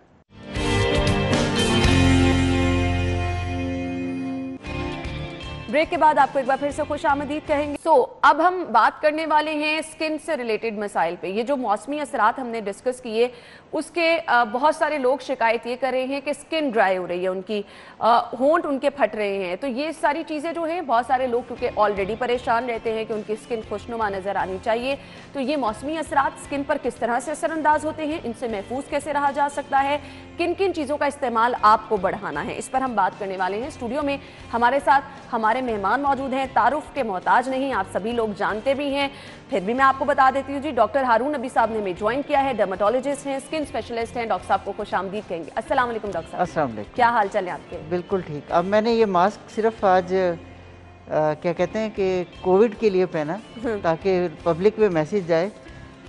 S1: ब्रेक के बाद आपको एक बार फिर से खुश आमदीद कहेंगे। अब हम बात करने वाले हैं स्किन से रिलेटेड मसाइल पे। ये जो मौसमी असरात हमने डिस्कस किए उसके बहुत सारे लोग शिकायत ये कर रहे हैं कि स्किन ड्राई हो रही है उनकी, होंठ उनके फट रहे हैं। तो ये सारी चीज़ें जो हैं, बहुत सारे लोग क्योंकि ऑलरेडी परेशान रहते हैं कि उनकी स्किन खुशनुमा नज़र आनी चाहिए, तो ये मौसमी असरात स्किन पर किस तरह से असरअंदाज होते हैं, इनसे महफूज कैसे रहा जा सकता है, किन किन चीज़ों का इस्तेमाल आपको बढ़ाना है, इस पर हम बात करने वाले हैं। स्टूडियो में हमारे साथ हमारे मेहमान मौजूद हैं, तारुफ के मोहताज नहीं, आप सभी लोग जानते भी हैं, फिर भी मैं आपको बता देती हूँ जी। डॉक्टर हारून नबी साहब ने हमें ज्वाइन किया है, डर्मेटोलॉजिस्ट हैं, स्किन स्पेशलिस्ट हैं। डॉक्टर साहब को खुशामदीद कहेंगे। अस्सलाम वालेकुम डॉक्टर साहब।
S5: अस्सलाम वालेकुम।
S1: क्या हाल चाल है आपके?
S5: बिल्कुल ठीक। अब मैंने ये मास्क सिर्फ आज क्या कहते हैं कि कोविड के लिए पहना, ताकि पब्लिक में मैसेज जाए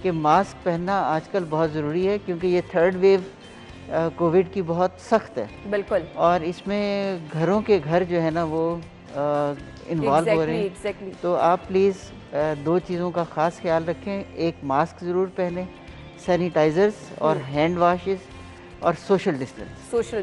S5: कि मास्क पहनना आजकल बहुत ज़रूरी है, क्योंकि ये थर्ड वेव कोविड की बहुत सख्त है।
S1: बिल्कुल।
S5: और इसमें घरों के घर जो है ना वो इन्वॉल्व हो रहे हैं। तो आप प्लीज़ दो चीज़ों का ख़ास ख्याल रखें, एक मास्क ज़रूर पहनें, सैनिटाइज़र्स और हैंड वाशेस और सोशल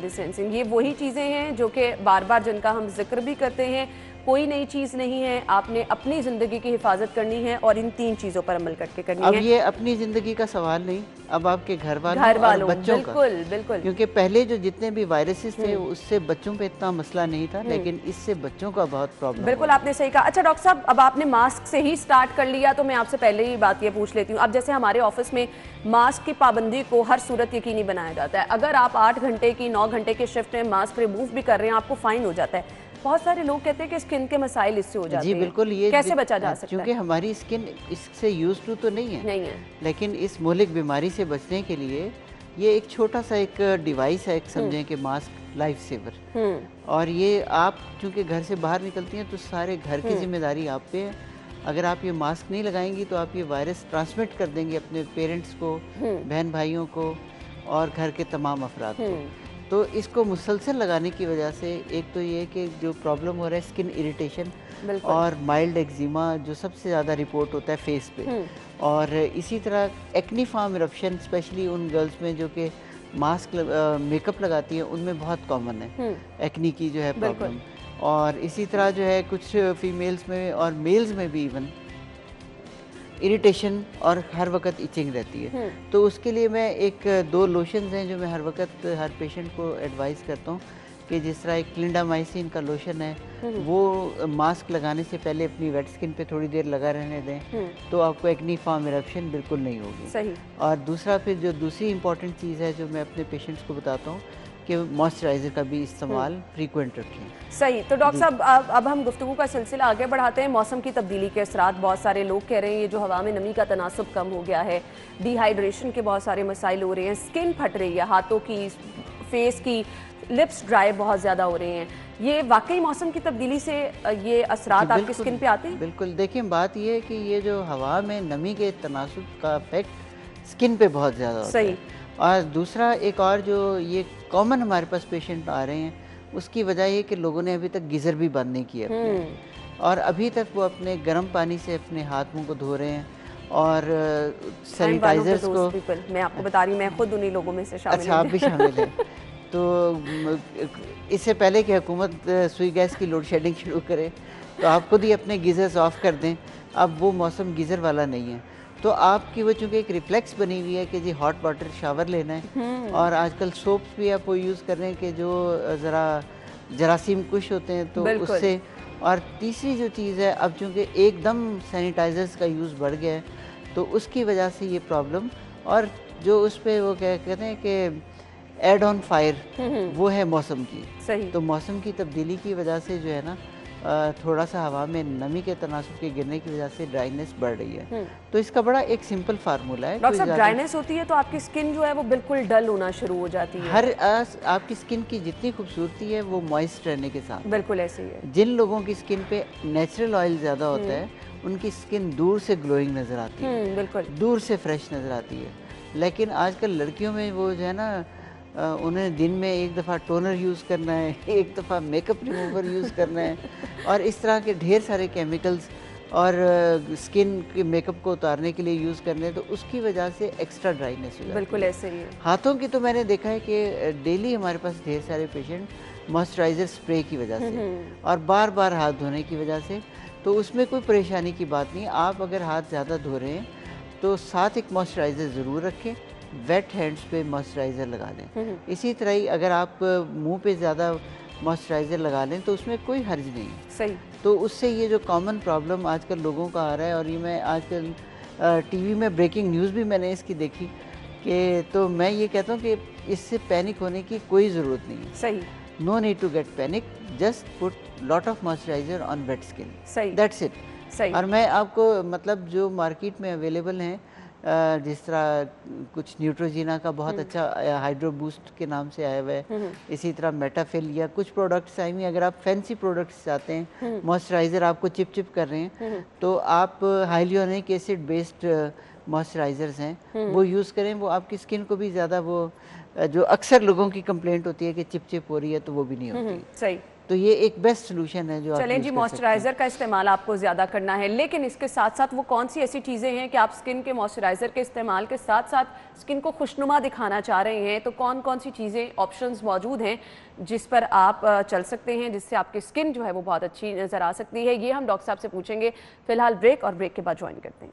S5: डिस्टेंसिंग।
S1: ये वही चीज़ें हैं जो कि बार बार जिनका हम जिक्र भी करते हैं, कोई नई चीज़ नहीं है, आपने अपनी ज़िंदगी की हिफाजत करनी है और इन 3 चीज़ों पर अमल करके करनी
S5: अब
S1: है।
S5: ये अपनी ज़िंदगी का सवाल नहीं, अब आपके घर वालों और बच्चों का।
S1: बिल्कुल बिल्कुल।
S5: क्योंकि पहले जो जितने भी वायरसेस थे उससे बच्चों पे इतना मसला नहीं था, लेकिन इससे बच्चों का बहुत प्रॉब्लम।
S1: बिल्कुल आपने सही कहा। अच्छा डॉक्टर साहब, अब आपने मास्क से ही स्टार्ट कर लिया तो मैं आपसे पहले ही बात ये पूछ लेती हूँ। अब जैसे हमारे ऑफिस में मास्क की पाबंदी को हर सूरत यकीनी बनाया जाता है। अगर आप 8 घंटे की 9 घंटे की शिफ्ट में मास्क रिमूव भी कर रहे हैं आपको फाइन हो जाता है। बहुत सारे लोग कहते हैं कि स्किन के मसाइल इससे हो जाते हैं।
S5: जी बिल्कुल, ये
S1: कैसे बचा जा सकता है?
S5: क्योंकि हमारी स्किन इससे यूज टू तो नहीं है, लेकिन इस मौलिक बीमारी से बचने के लिए ये एक छोटा सा एक डिवाइस है, एक समझें कि मास्क लाइफ सेवर। और ये आप चूंकि घर से बाहर निकलती हैं तो सारे घर की जिम्मेदारी आप पे है। अगर आप ये मास्क नहीं लगाएंगी तो आप ये वायरस ट्रांसमिट कर देंगे अपने पेरेंट्स को, बहन भाइयों को और घर के तमाम अफराद को। तो इसको मुसलसल लगाने की वजह से एक तो ये कि जो प्रॉब्लम हो रहा है स्किन इरिटेशन और माइल्ड एक्जिमा जो सबसे ज़्यादा रिपोर्ट होता है फेस पे, और इसी तरह एक्नी फॉर्म इरप्शन स्पेशली उन गर्ल्स में जो कि मास्क मेकअप लगाती हैं उनमें बहुत कॉमन है एक्नी की जो है प्रॉब्लम। और इसी तरह जो है कुछ फीमेल्स में और मेल्स में भी इवन इरिटेशन और हर वक्त इचिंग रहती है। तो उसके लिए मैं एक 2 लोशंस हैं जो मैं हर वक्त हर पेशेंट को एडवाइस करता हूँ कि जिस तरह एक क्लिंडामाइसिन का लोशन है वो मास्क लगाने से पहले अपनी वेट स्किन पे थोड़ी देर लगा रहने दें तो आपको एक्नी फॉर्म इरप्शन बिल्कुल नहीं होगी।
S1: सही।
S5: और दूसरा फिर जो दूसरी इंपॉर्टेंट चीज़ है जो मैं अपने पेशेंट्स को बताता हूँ कि मॉइस्चराइज़र का भी इस्तेमाल फ्रीक्वेंट रखें।
S1: सही। तो डॉक्टर साहब अब हम गुफ्तगू का सिलसिला आगे बढ़ाते हैं। मौसम की तब्दीली के असरात, बहुत सारे लोग कह रहे हैं ये जो हवा में नमी का तनासुब कम हो गया है, डिहाइड्रेशन के बहुत सारे मसाइल हो रहे हैं, स्किन फट रही है, हाथों की, फेस की, लिप्स ड्राई बहुत ज़्यादा हो रहे हैं। ये वाकई मौसम की तब्दीली से ये असरात आपकी स्किन पे आते हैं?
S5: बिल्कुल। देखिए बात ये है कि ये जो हवा में नमी के तनासुब का इफेक्ट स्किन पे बहुत ज़्यादा होता है। और दूसरा एक और जो ये कॉमन हमारे पास पेशेंट आ रहे हैं उसकी वजह ये कि लोगों ने अभी तक गीज़र भी बंद नहीं किया अपने, और अभी तक वो अपने गर्म पानी से अपने हाथ मुंह को धो रहे हैं और सैनिटाइजर्स को।
S1: मैं आपको बता रही हूँ, मैं खुद उन्हीं लोगों में से शामिल हूँ।
S5: अच्छा, आप भी शामिल हैं। तो इससे पहले कि हुकूमत सुई गैस की लोड शेडिंग शुरू करे तो आप खुद ही अपने गीज़र्स ऑफ कर दें। अब वो मौसम गीज़र वाला नहीं है, तो आपकी वो चूँकि एक रिफ्लेक्स बनी हुई है कि जी हॉट वाटर शावर लेना है, और आजकल सोप्स भी आप वो यूज़ कर रहे हैं कि जो ज़रा जरासीम कुश होते हैं तो उससे। और तीसरी जो चीज़ है, अब चूँकि एकदम सैनिटाइज़र्स का यूज़ बढ़ गया है तो उसकी वजह से ये प्रॉब्लम, और जो उस पर वो क्या कहते हैं कि एड ऑन फायर वो है मौसम की।
S1: सही।
S5: तो मौसम की तब्दीली की वजह से जो है ना थोड़ा सा हवा में नमी के तनासुब के गिरने की वजह से ड्राइनेस बढ़ रही है। तो इसका बड़ा एक सिंपल फार्मूला है।
S1: डॉक्टर साहब, ड्राइनेस होती है तो आपकी स्किन जो है वो बिल्कुल डल होना शुरू हो जाती है।
S5: हर आपकी स्किन की जितनी खूबसूरती है वो मॉइस्ट रहने के साथ।
S1: बिल्कुल ऐसे ही है।
S5: जिन लोगों की स्किन पे नेचुरल ऑयल ज़्यादा होता है उनकी स्किन दूर से ग्लोइंग नज़र आती है,
S1: बिल्कुल
S5: दूर से फ्रेश नज़र आती है। लेकिन आजकल लड़कियों में वो जो है ना उन्हें दिन में एक दफ़ा टोनर यूज़ करना है, एक दफ़ा मेकअप रिमूवर यूज़ करना है, और इस तरह के ढेर सारे केमिकल्स और स्किन के मेकअप को उतारने के लिए यूज़ करने हैं, तो उसकी वजह से एक्स्ट्रा ड्राइनेस हो जाती है।
S1: बिल्कुल ऐसे ही है।
S5: हाथों की तो मैंने देखा है कि डेली हमारे पास ढेर सारे पेशेंट मॉइस्चराइज़र स्प्रे की वजह से और बार बार हाथ धोने की वजह से, तो उसमें कोई परेशानी की बात नहीं। आप अगर हाथ ज़्यादा धो रहे हैं तो साथ एक मॉइस्चराइज़र ज़रूर रखें, वेट हैंड्स पे मॉइस्चराइज़र लगा दें। इसी तरह ही अगर आप मुंह पे ज़्यादा मॉइस्चराइज़र लगा लें तो उसमें कोई हर्ज नहीं।
S1: सही।
S5: तो उससे ये जो कॉमन प्रॉब्लम आजकल लोगों का आ रहा है, और ये मैं आजकल टीवी में ब्रेकिंग न्यूज़ भी मैंने इसकी देखी कि, तो मैं ये कहता हूँ कि इससे पैनिक होने की कोई ज़रूरत नहीं है।
S1: सही।
S5: No need to get panic, just put lot of moisturiser on wet skin.
S1: सही।
S5: That's it.
S1: सही।
S5: और मैं आपको मतलब जो मार्केट में अवेलेबल हैं जिस तरह कुछ न्यूट्रोजीना का बहुत अच्छा हाइड्रो बूस्ट के नाम से आया हुआ है, इसी तरह मेटाफिल या कुछ प्रोडक्ट्स आई हुई। अगर आप फैंसी प्रोडक्ट्स चाहते हैं, मॉइस्चराइज़र आपको चिप चिप कर रहे हैं, तो आप हाइल्यूरोनिक एसिड बेस्ड मॉइस्चराइज़र्स हैं वो यूज़ करें। वो आपकी स्किन को भी ज़्यादा वो जो अक्सर लोगों की कंप्लेंट होती है कि चिप चिप हो रही है, तो वो भी नहीं होती।
S1: सही।
S5: तो ये एक बेस्ट सोल्यूशन है जो आप
S1: चलें
S5: use
S1: जी,
S5: कर सकते हैं।
S1: मॉइस्चराइजर का इस्तेमाल आपको ज़्यादा करना है, लेकिन इसके साथ साथ वो कौन सी ऐसी चीज़ें हैं कि आप स्किन के मॉइस्चराइजर के इस्तेमाल के साथ साथ स्किन को खुशनुमा दिखाना चाह रहे हैं, तो कौन कौन सी चीज़ें ऑप्शंस मौजूद हैं जिस पर आप चल सकते हैं, जिससे आपकी स्किन जो है वो बहुत अच्छी नज़र आ सकती है? ये हम डॉक्टर साहब से पूछेंगे। फिलहाल ब्रेक, और ब्रेक के बाद ज्वाइन करते हैं।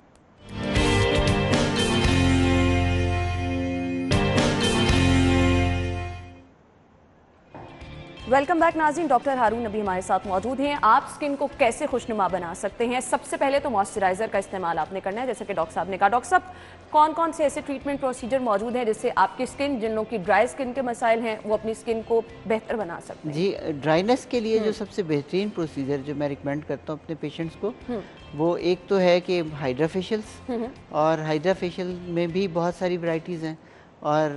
S1: वेलकम बैक नाज़रीन, डॉक्टर हारून अभी हमारे साथ मौजूद हैं। आप स्किन को कैसे खुशनुमा बना सकते हैं? सबसे पहले तो मॉइस्चराइजर का इस्तेमाल आपने करना है, जैसे कि डॉक्टर साहब ने कहा। डॉक्टर साहब, कौन कौन से ऐसे ट्रीटमेंट प्रोसीजर मौजूद हैं जिससे आपकी स्किन, जिन लोगों की ड्राई स्किन के मसाइल हैं, वो अपनी स्किन को बेहतर बना सकते हैं?
S5: जी, ड्राइनेस के लिए जो सबसे बेहतरीन प्रोसीजर जो मैं रिकमेंड करता हूँ अपने पेशेंट्स को, वो एक तो है कि हाइड्रा फेशियल्स, और हाइड्रा फेशियल में भी बहुत सारी वैरायटीज़ हैं, और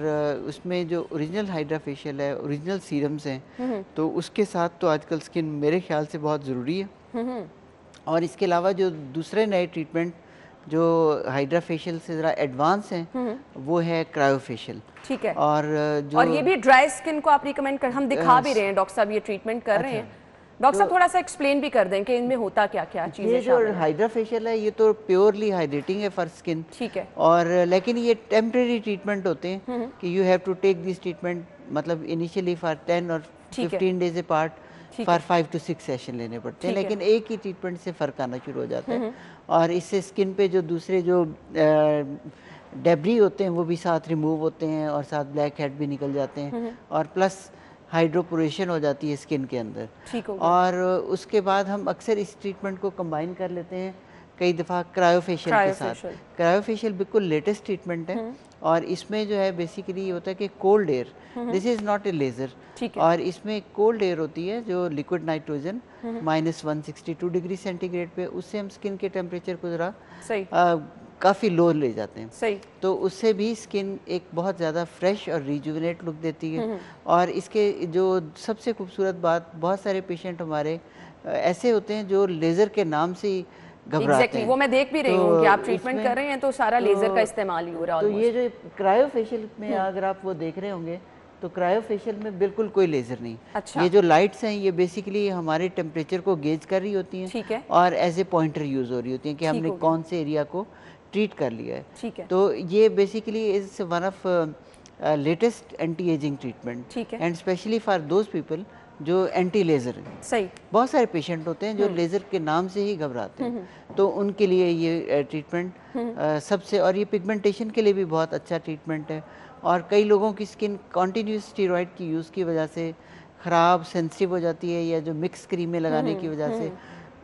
S5: उसमें जो ओरिजिनल हाइड्रा फेशियल है, ओरिजिनल सीरम्स हैं, तो उसके साथ तो आजकल स्किन मेरे ख्याल से बहुत ज़रूरी है। और इसके अलावा जो दूसरे नए ट्रीटमेंट जो हाइड्रा फेशियल से ज़रा एडवांस हैं, वो है क्रायो फेशियल।
S1: ठीक है।
S5: और जो
S1: और ये भी ड्राई स्किन को आप रिकमेंड कर, हम दिखा भी रहे हैं डॉक्टर साहब, ये ट्रीटमेंट कर रहे हैं। डॉक्टर साहब थोड़ा सा एक्सप्लेन भी कर दें कि इनमें होता क्या क्या चीज़ें
S5: ये जो
S1: शामिल हैं।
S5: हाइड्रा फेशियल है, ये तो प्योरली हाइड्रेटिंग है फॉर स्किन।
S1: ठीक है।
S5: और लेकिन ये टेम्परेरी ट्रीटमेंट होते हैं कि you have to take this treatment, मतलब इनिशियली फॉर 10 और 15 days apart for 5 to 6 session लेने पड़ते हैं, लेकिन एक ही ट्रीटमेंट से फ़र्क आना शुरू हो जाता है। और इससे स्किन पे जो दूसरे जो डेब्री होते हैं वो भी साथ रिमूव होते हैं, और साथ ब्लैक हेड भी निकल जाते हैं, और प्लस हाइड्रोपोरेशन हो जाती है स्किन के अंदर।
S1: ठीक हो गया।
S5: और उसके बाद हम अक्सर इस ट्रीटमेंट को कंबाइन कर लेते हैं कई दफ़ा क्रायोफेशियल के साथ। क्रायोफेशियल बिल्कुल लेटेस्ट ट्रीटमेंट है, और इसमें जो है बेसिकली ये होता है कि cold air, this is not a laser, और इसमें कोल्ड एयर होती है जो लिक्विड नाइट्रोजन -162 डिग्री सेंटीग्रेड पे, उससे हम स्किन के टेम्परेचर को ज़रा काफ़ी लो ले जाते हैं।
S1: सही।
S5: तो उससे भी स्किन एक बहुत ज़्यादा फ्रेश और रिजुविनेट लुक देती है। और इसके जो सबसे खूबसूरत बात, बहुत सारे पेशेंट हमारे ऐसे होते हैं जो लेज़र के नाम से ही घबराते हैं।
S1: वो मैं देख भी रही हूँ कि आप ट्रीटमेंट कर रहे हैं तो सारा लेज़र का इस्तेमाल ही हो रहा है।
S5: तो ये जो क्रायोफेशियल में अगर आप वो देख रहे होंगे, तो क्रायोफेशियल में बिल्कुल कोई लेज़र नहीं।
S1: अच्छा।
S5: ये जो लाइट्स हैं, ये बेसिकली हमारे टेम्परेचर को गेज कर रही होती हैं।
S1: ठीक है।
S5: और एज ए पॉइंटर यूज़ हो रही होती हैं कि हमने कौन से एरिया को ट्रीट कर लिया है।
S1: ठीक है।
S5: तो ये basically is one of latest anti ageing treatment.
S1: ठीक है।
S5: And specially for those people जो एंटी लेज़र हैं।
S1: सही।
S5: बहुत सारे पेशेंट होते हैं जो लेज़र के नाम से ही घबराते हैं, तो उनके लिए ये ट्रीटमेंट सबसे, और ये पिगमेंटेशन के लिए भी बहुत अच्छा ट्रीटमेंट है। और कई लोगों की स्किन कॉन्टीन्यूस स्टेरॉइड की यूज़ की वजह से ख़राब सेंसिटिव हो जाती है, या जो मिक्स क्रीमें लगाने की वजह से,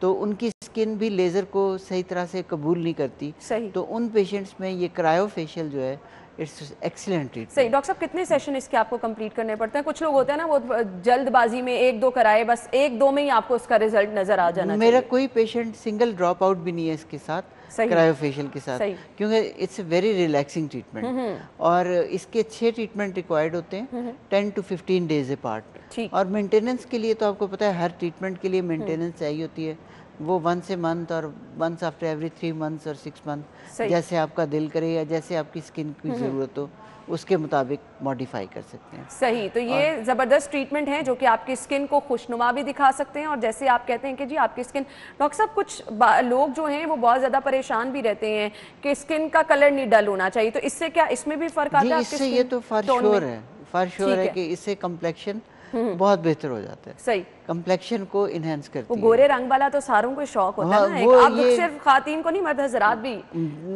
S5: तो उनकी स्किन भी लेज़र को सही तरह से कबूल नहीं करती।
S1: सही।
S5: तो उन पेशेंट्स में ये क्रायोफेशियल जो है, इट्स एक्सीलेंट ट्रीटमेंट।
S1: सही। डॉक्टर साहब, कितने सेशन इसके आपको कंप्लीट करने पड़ते हैं? कुछ लोग होते हैं ना, वो जल्दबाजी में 1-2 कराए, बस 1-2 में ही आपको उसका रिजल्ट नजर आ जाना
S5: मेरा
S1: चाहिए।
S5: कोई पेशेंट सिंगल ड्रॉप आउट भी नहीं है इसके साथ, क्रायोफेशियल के साथ, क्योंकि it's a very relaxing treatment. और इसके 6 ट्रीटमेंट रिक्वायर्ड होते हैं 10 to 15 डेज अपार्ट। और मेंटेनेंस के लिए तो आपको पता है हर ट्रीटमेंट के लिए मेंटेनेंस चाहिए होती है, वो 1 month और वंस आफ्टर एवरी 3 months और 6 months, जैसे आपका दिल करे या जैसे आपकी स्किन की ज़रूरत हो उसके मुताबिक मॉडिफाई कर सकते हैं।
S1: सही। तो ये ज़बरदस्त ट्रीटमेंट है जो कि आपकी स्किन को खुशनुमा भी दिखा सकते हैं, और जैसे आप कहते हैं कि जी आपकी स्किन, डॉक्टर साहब कुछ लोग जो हैं वो बहुत ज़्यादा परेशान भी रहते हैं कि स्किन का कलर नहीं डल होना चाहिए, तो इससे क्या, इसमें भी फ़र्क आता है?
S5: इससे ये तो फॉर श्योर है कि इससे कम्प्लेक्शन बहुत बेहतर हो जाता है।
S1: सही।
S5: कम्प्लेक्शन को इन्हेंस करती
S1: वो
S5: है।
S1: गोरे रंग वाला तो सारों को शौक होता है ना,
S5: वो
S1: अब
S5: ये
S1: सिर्फ खातीन को नहीं, मर्द हजरात भी।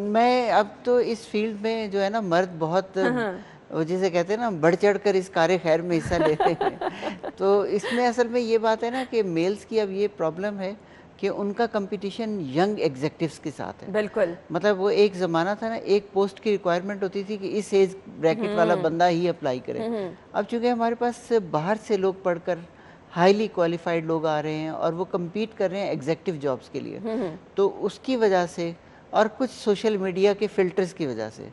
S5: मैं अब तो इस फील्ड में जो है ना, मर्द बहुत वो जिसे कहते हैं ना, बढ़ चढ़ कर इस कार्य खैर में हिस्सा लेते हैं। तो इसमें असल में ये बात है ना कि मेल्स की अब ये प्रॉब्लम है कि उनका कंपटीशन यंग एग्जेक्टिव्स के साथ है।
S1: बिल्कुल।
S5: मतलब वो एक ज़माना था ना, एक पोस्ट की रिक्वायरमेंट होती थी कि इस एज ब्रैकेट वाला बंदा ही अप्लाई करे। अब चूंकि हमारे पास बाहर से लोग पढ़कर हाईली क्वालिफाइड लोग आ रहे हैं और वो कम्पीट कर रहे हैं एग्जेक्टिव जॉब्स के लिए, तो उसकी वजह से और कुछ सोशल मीडिया के फिल्टर्स की वजह से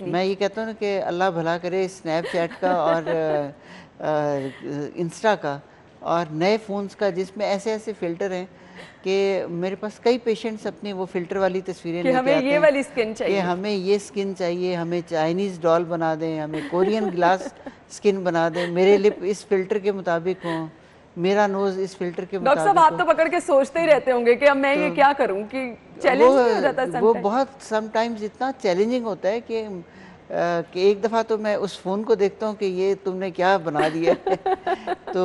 S5: मैं ये कहता हूँ कि अल्लाह भला करे स्नैपचैट का और इंस्टा का और नए फ़ोन्स का, जिसमें ऐसे ऐसे फ़िल्टर हैं कि मेरे पास कई पेशेंट्स अपनी वो फ़िल्टर वाली तस्वीरें लेके आते हैं
S1: ये वाली स्किन चाहिए,
S5: कि हमें ये स्किन चाहिए, हमें चाइनीज़ डॉल बना दें, हमें कोरियन ग्लास स्किन बना दें, मेरे लिप इस फ़िल्टर के मुताबिक हों, मेरा नोज इस फिल्टर के
S1: डॉक्टर साहब, आप तो पकड़ के सोचते ही रहते होंगे कि अब मैं ये क्या करूं, कि चैलेंज हो जाता है
S5: वो बहुत समटाइम्स इतना चैलेंजिंग होता है कि एक दफ़ा तो मैं उस फ़ोन को देखता हूँ कि ये तुमने क्या बना दिया है तो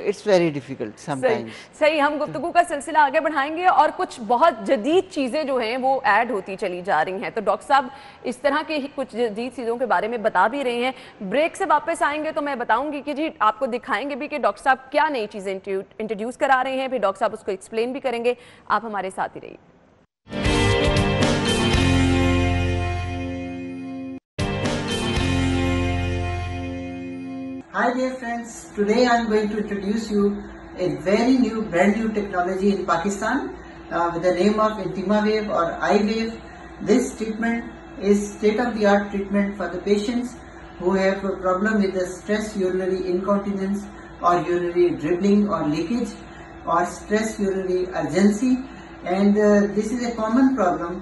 S5: इट्स वेरी डिफ़िकल्ट समटाइम्स।
S1: सही, हम गुफ्तगू का सिलसिला आगे बढ़ाएंगे और कुछ बहुत जदीद चीज़ें जो हैं वो ऐड होती चली जा रही हैं। तो डॉक्टर साहब इस तरह की कुछ जदीद चीज़ों के बारे में बता भी रहे हैं। ब्रेक से वापस आएंगे तो मैं बताऊंगी कि जी आपको दिखाएंगे भी कि डॉक्टर साहब क्या नई चीज़ें इंट्रोड्यूस करा रहे हैं, फिर डॉक्टर साहब उसको एक्सप्लेन भी करेंगे। आप हमारे साथ ही रहिए।
S6: Hi dear friends, today I am going to introduce you a very new, brand new technology in Pakistan with the name of IntimaWave or iWave. This treatment is state-of-the-art treatment for the patients who have a problem with the stress urinary incontinence or urinary dribbling or leakage or stress urinary urgency, and this is a common problem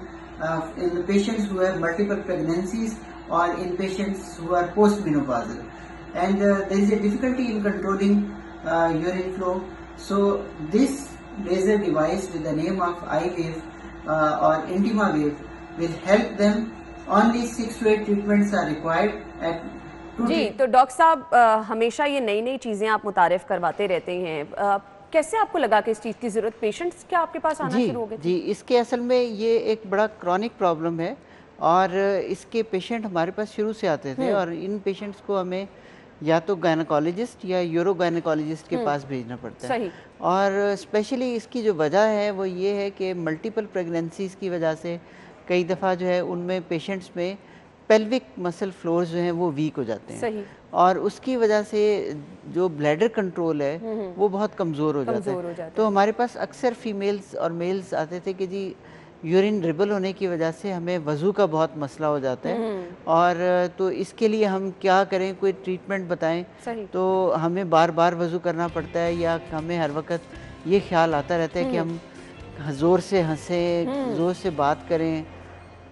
S6: in the patients who have multiple pregnancies or in patients who are postmenopausal. And there is a difficulty in controlling urine flow. So this laser device with the name of iWave or IntimaWave will help them. Only 6 to 8 treatments are required at 2
S1: जी। तो doctor साहब हमेशा ये नई नई चीज़ें आप मुतारिफ करवाते रहते हैं, कैसे आपको लगा कि इस चीज़ की ज़रूरत, पेशेंट्स क्या आपके पास आना शुरू हो गए?
S5: जी, इसके असल में ये एक बड़ा क्रॉनिक प्रॉब्लम है और इसके पेशेंट हमारे पास शुरू से आते थे और इन पेशेंट्स को हमें या तो गायनकोलॉजिस्ट या यूरो गायनकोलॉजिस्ट के पास भेजना पड़ता है।
S1: सही।
S5: और स्पेशली इसकी जो वजह है वो ये है कि मल्टीपल प्रेगनेंसीज़ की वजह से कई दफ़ा जो है उनमें पेशेंट्स में पेल्विक मसल फ्लोर्स जो हैं वो वीक हो जाते हैं।
S1: सही।
S5: और उसकी वजह से जो ब्लैडर कंट्रोल है वो बहुत कमज़ोर हो जाता है। तो हमारे पास अक्सर फीमेल्स और मेल्स आते थे कि जी यूरिन ड्रिबल होने की वजह से हमें वज़ू का बहुत मसला हो जाता है और तो इसके लिए हम क्या करें, कोई ट्रीटमेंट बताएं।
S1: सही।
S5: तो हमें बार बार वज़ू करना पड़ता है या हमें हर वक्त ये ख्याल आता रहता है कि हम ज़ोर से हंसें, ज़ोर से बात करें,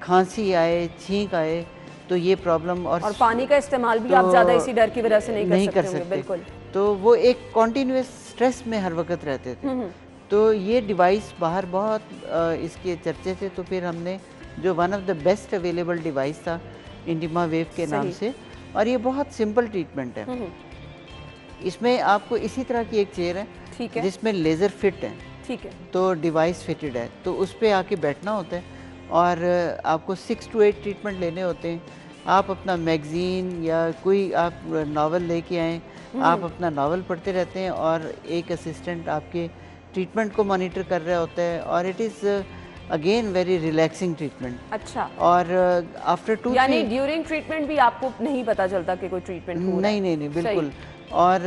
S5: खांसी आए, छींक आए तो ये प्रॉब्लम। और पानी
S1: का इस्तेमाल भी आप ज़्यादा इसी डर की वजह से नहीं कर सकते। बिल्कुल।
S5: तो वो एक कॉन्टीन्यूस स्ट्रेस में हर वक्त रहते थे। तो ये डिवाइस बाहर बहुत इसके चर्चे थे, तो फिर हमने जो one of the best available device था IntimaWave के नाम से, और ये बहुत सिंपल ट्रीटमेंट है। इसमें आपको इसी तरह की एक चेयर है,
S1: ठीक है,
S5: जिसमें लेज़र फिट है,
S1: ठीक है,
S5: तो डिवाइस फिटेड है, तो उस पर आके बैठना होता है और आपको 6 to 8 ट्रीटमेंट लेने होते हैं। आप अपना मैगज़ीन या कोई आप नावल लेके आएँ, आप अपना नावल पढ़ते रहते हैं और एक असिस्टेंट आपके ट्रीटमेंट को मॉनिटर कर रहा होता है और it is again very relaxing treatment.
S1: अच्छा।
S5: और आफ्टर 2
S1: यानी ड्यूरिंग ट्रीटमेंट भी आपको नहीं पता चलता कि कोई ट्रीटमेंट हो रहा है?
S5: नहीं बिल्कुल। और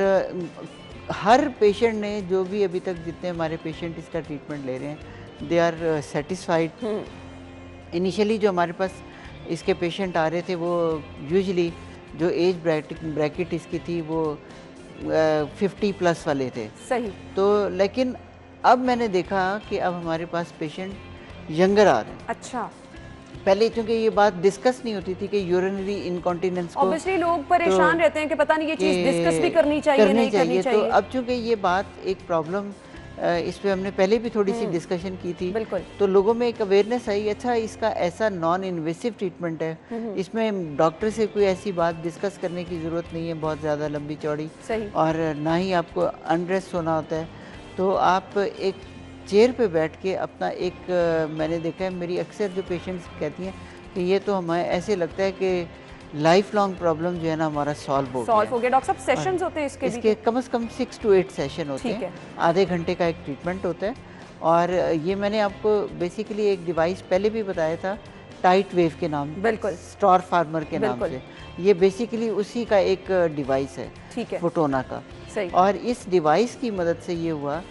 S5: हर पेशेंट ने, जो भी अभी तक जितने हमारे पेशेंट इसका ट्रीटमेंट ले रहे हैं, दे आर सेटिस्फाइड। इनिशियली जो हमारे पास इसके पेशेंट आ रहे थे वो यूजुअली जो एज ब्रैकेट इसकी थी वो 50+ वाले थे।
S1: सही।
S5: तो लेकिन अब मैंने देखा कि अब हमारे पास पेशेंट यंगर आ रहे हैं।
S1: अच्छा।
S5: पहले क्योंकि ये बात डिस्कस नहीं होती थी कि यूरिनरी इनकॉन्टिनेंस को,
S1: ऑब्वियसली लोग परेशान रहते हैं कि पता नहीं ये चीज़ डिस्कस भी करनी चाहिए, नहीं करनी चाहिए।
S5: तो अब चूंकि ये बात एक प्रॉब्लम, इस पे हमने पहले भी थोड़ी सी डिस्कशन की थी,
S1: बिल्कुल।
S5: तो लोगों में एक अवेयरनेस आई, अच्छा इसका ऐसा नॉन इन्वेसिव ट्रीटमेंट है, इसमें डॉक्टर से कोई ऐसी बात डिस्कस करने की ज़रूरत नहीं है बहुत ज़्यादा लंबी चौड़ी, और ना ही आपको अनरेस्ट होना होता है। तो आप एक चेयर पे बैठ के अपना एक, मैंने देखा है मेरी अक्सर जो पेशेंट्स कहती हैं कि ये तो हमें ऐसे लगता है कि लाइफ लॉन्ग प्रॉब्लम जो है ना हमारा सॉल्व हो गया।
S1: डॉक्टर साहब सेशंस होते हैं इसके
S5: कम से कम 6 to 8 सेशन होते हैं, आधे घंटे का एक ट्रीटमेंट होता है। और ये मैंने आपको बेसिकली एक डिवाइस पहले भी बताया था, टाइट वेव के नाम,
S1: बिल्कुल,
S5: स्टार फार्मर के नाम से। ये बेसिकली उसी का एक डिवाइस है,
S1: ठीक है,
S5: फोटोना का।
S1: सही।
S5: और इस डिवाइस की मदद से ये हुआ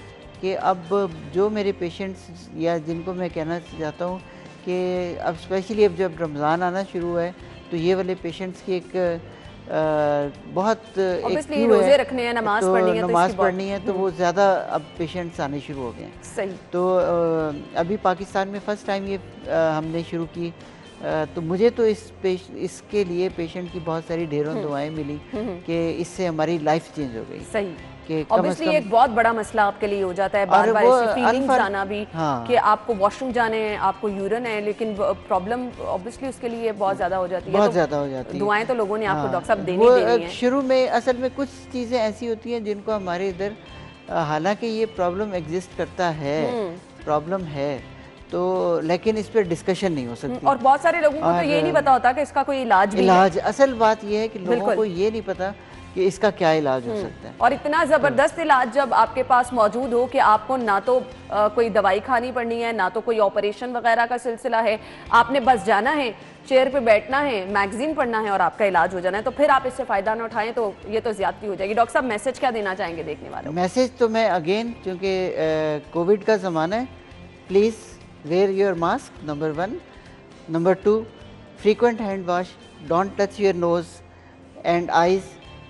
S5: कि अब जो मेरे पेशेंट्स या जिनको मैं कहना चाहता हूँ कि अब स्पेशली अब जब रमज़ान आना शुरू हुआ है तो ये वाले पेशेंट्स की एक बहुत एक
S1: रोजे रखने हैं, नमाज
S5: पढ़नी है, तो वो ज़्यादा अब पेशेंट्स आने शुरू हो गए हैं।
S1: सही।
S5: तो अभी पाकिस्तान में फ़र्स्ट टाइम ये हमने शुरू की तो मुझे तो इसके लिए पेशेंट की बहुत सारी ढेरों दुआएं मिली कि इससे हमारी लाइफ चेंज हो गई।
S1: सही
S5: कि
S1: ऑब्वियसली एक बहुत बड़ा मसला आपके लिए हो जाता है, बार बार ऐसी फीलिंग्स आना भी कि आपको वॉशरूम जाने हैं, आपको यूरिन है, लेकिन प्रॉब्लम ऑब्वियसली उसके लिए बहुत ज्यादा हो जाती है।
S5: बहुत ज्यादा हो जाती है।
S1: दुआएं तो लोगों ने आपको डॉक्टर साहब देनी है।
S5: शुरू में असल में कुछ चीजें ऐसी होती हैं जिनको हमारे इधर, हालांकि ये प्रॉब्लम एग्जिस्ट करता है, प्रॉब्लम है, तो लेकिन इस पर डिस्कशन नहीं हो सकती।
S1: और बहुत सारे लोगों को तो ये नहीं पता होता कि इसका कोई इलाज भी
S5: है। असल बात ये है कि लोगों को ये नहीं पता कि इसका क्या इलाज हो सकता है।
S1: और इतना जबरदस्त इलाज जब आपके पास मौजूद हो कि आपको ना तो कोई दवाई खानी पड़नी है, ना तो कोई ऑपरेशन वगैरह का सिलसिला है, आपने बस जाना है, चेयर पे बैठना है, मैगजीन पढ़ना है और आपका इलाज हो जाना है, तो फिर आप इससे फायदा ना उठाएं तो ये तो ज्यादती हो जाएगी। डॉक्टर साहब मैसेज क्या देना चाहेंगे देखने वालों को?
S5: मैसेज तो मैं अगेन, क्योंकि कोविड का ज़माना है, please where your mask, number 1, number 2 frequent hand wash, don't touch your nose and eyes,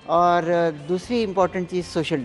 S5: और दूसरी इंपॉर्टेंट चीज़ सोशल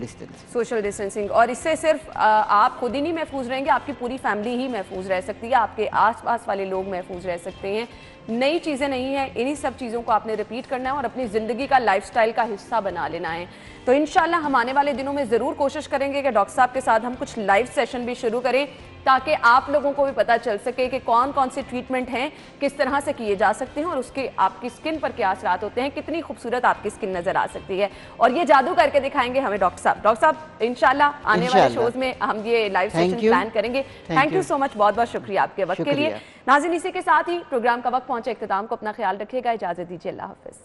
S5: डिस्टेंसिंग। और इससे सिर्फ आप खुद ही नहीं महफूज रहेंगे, आपकी पूरी फैमिली ही महफूज रह सकती है, आपके आसपास वाले लोग महफूज रह सकते हैं। नई चीज़ें नहीं हैं, इन्हीं सब चीज़ों को आपने रिपीट करना है और अपनी ज़िंदगी का लाइफस्टाइल का हिस्सा बना लेना है। तो इंशाल्लाह हम आने वाले दिनों में ज़रूर कोशिश करेंगे कि डॉक्टर साहब के साथ हम कुछ लाइव सेशन भी शुरू करें, ताकि आप लोगों को भी पता चल सके कि कौन कौन से ट्रीटमेंट हैं, किस तरह से किए जा सकते हैं और उसके आपकी स्किन पर क्या असरात होते हैं, कितनी खूबसूरत आपकी स्किन नज़र आ सकती है। और ये जादू करके दिखाएंगे हमें डॉक्टर साहब। डॉक्टर साहब इंशाल्लाह आने वाले शोज में हम ये लाइव सेशन प्लान करेंगे। थैंक यू सो मच, बहुत बहुत शुक्रिया आपके वक्त के लिए। नाज़रीन, इसी के साथ ही प्रोग्राम का वक्त पहुंचे इख्तिताम को, अपना ख्याल रखिएगा, इजाज़त दीजिए, अल्लाह हाफ़िज़।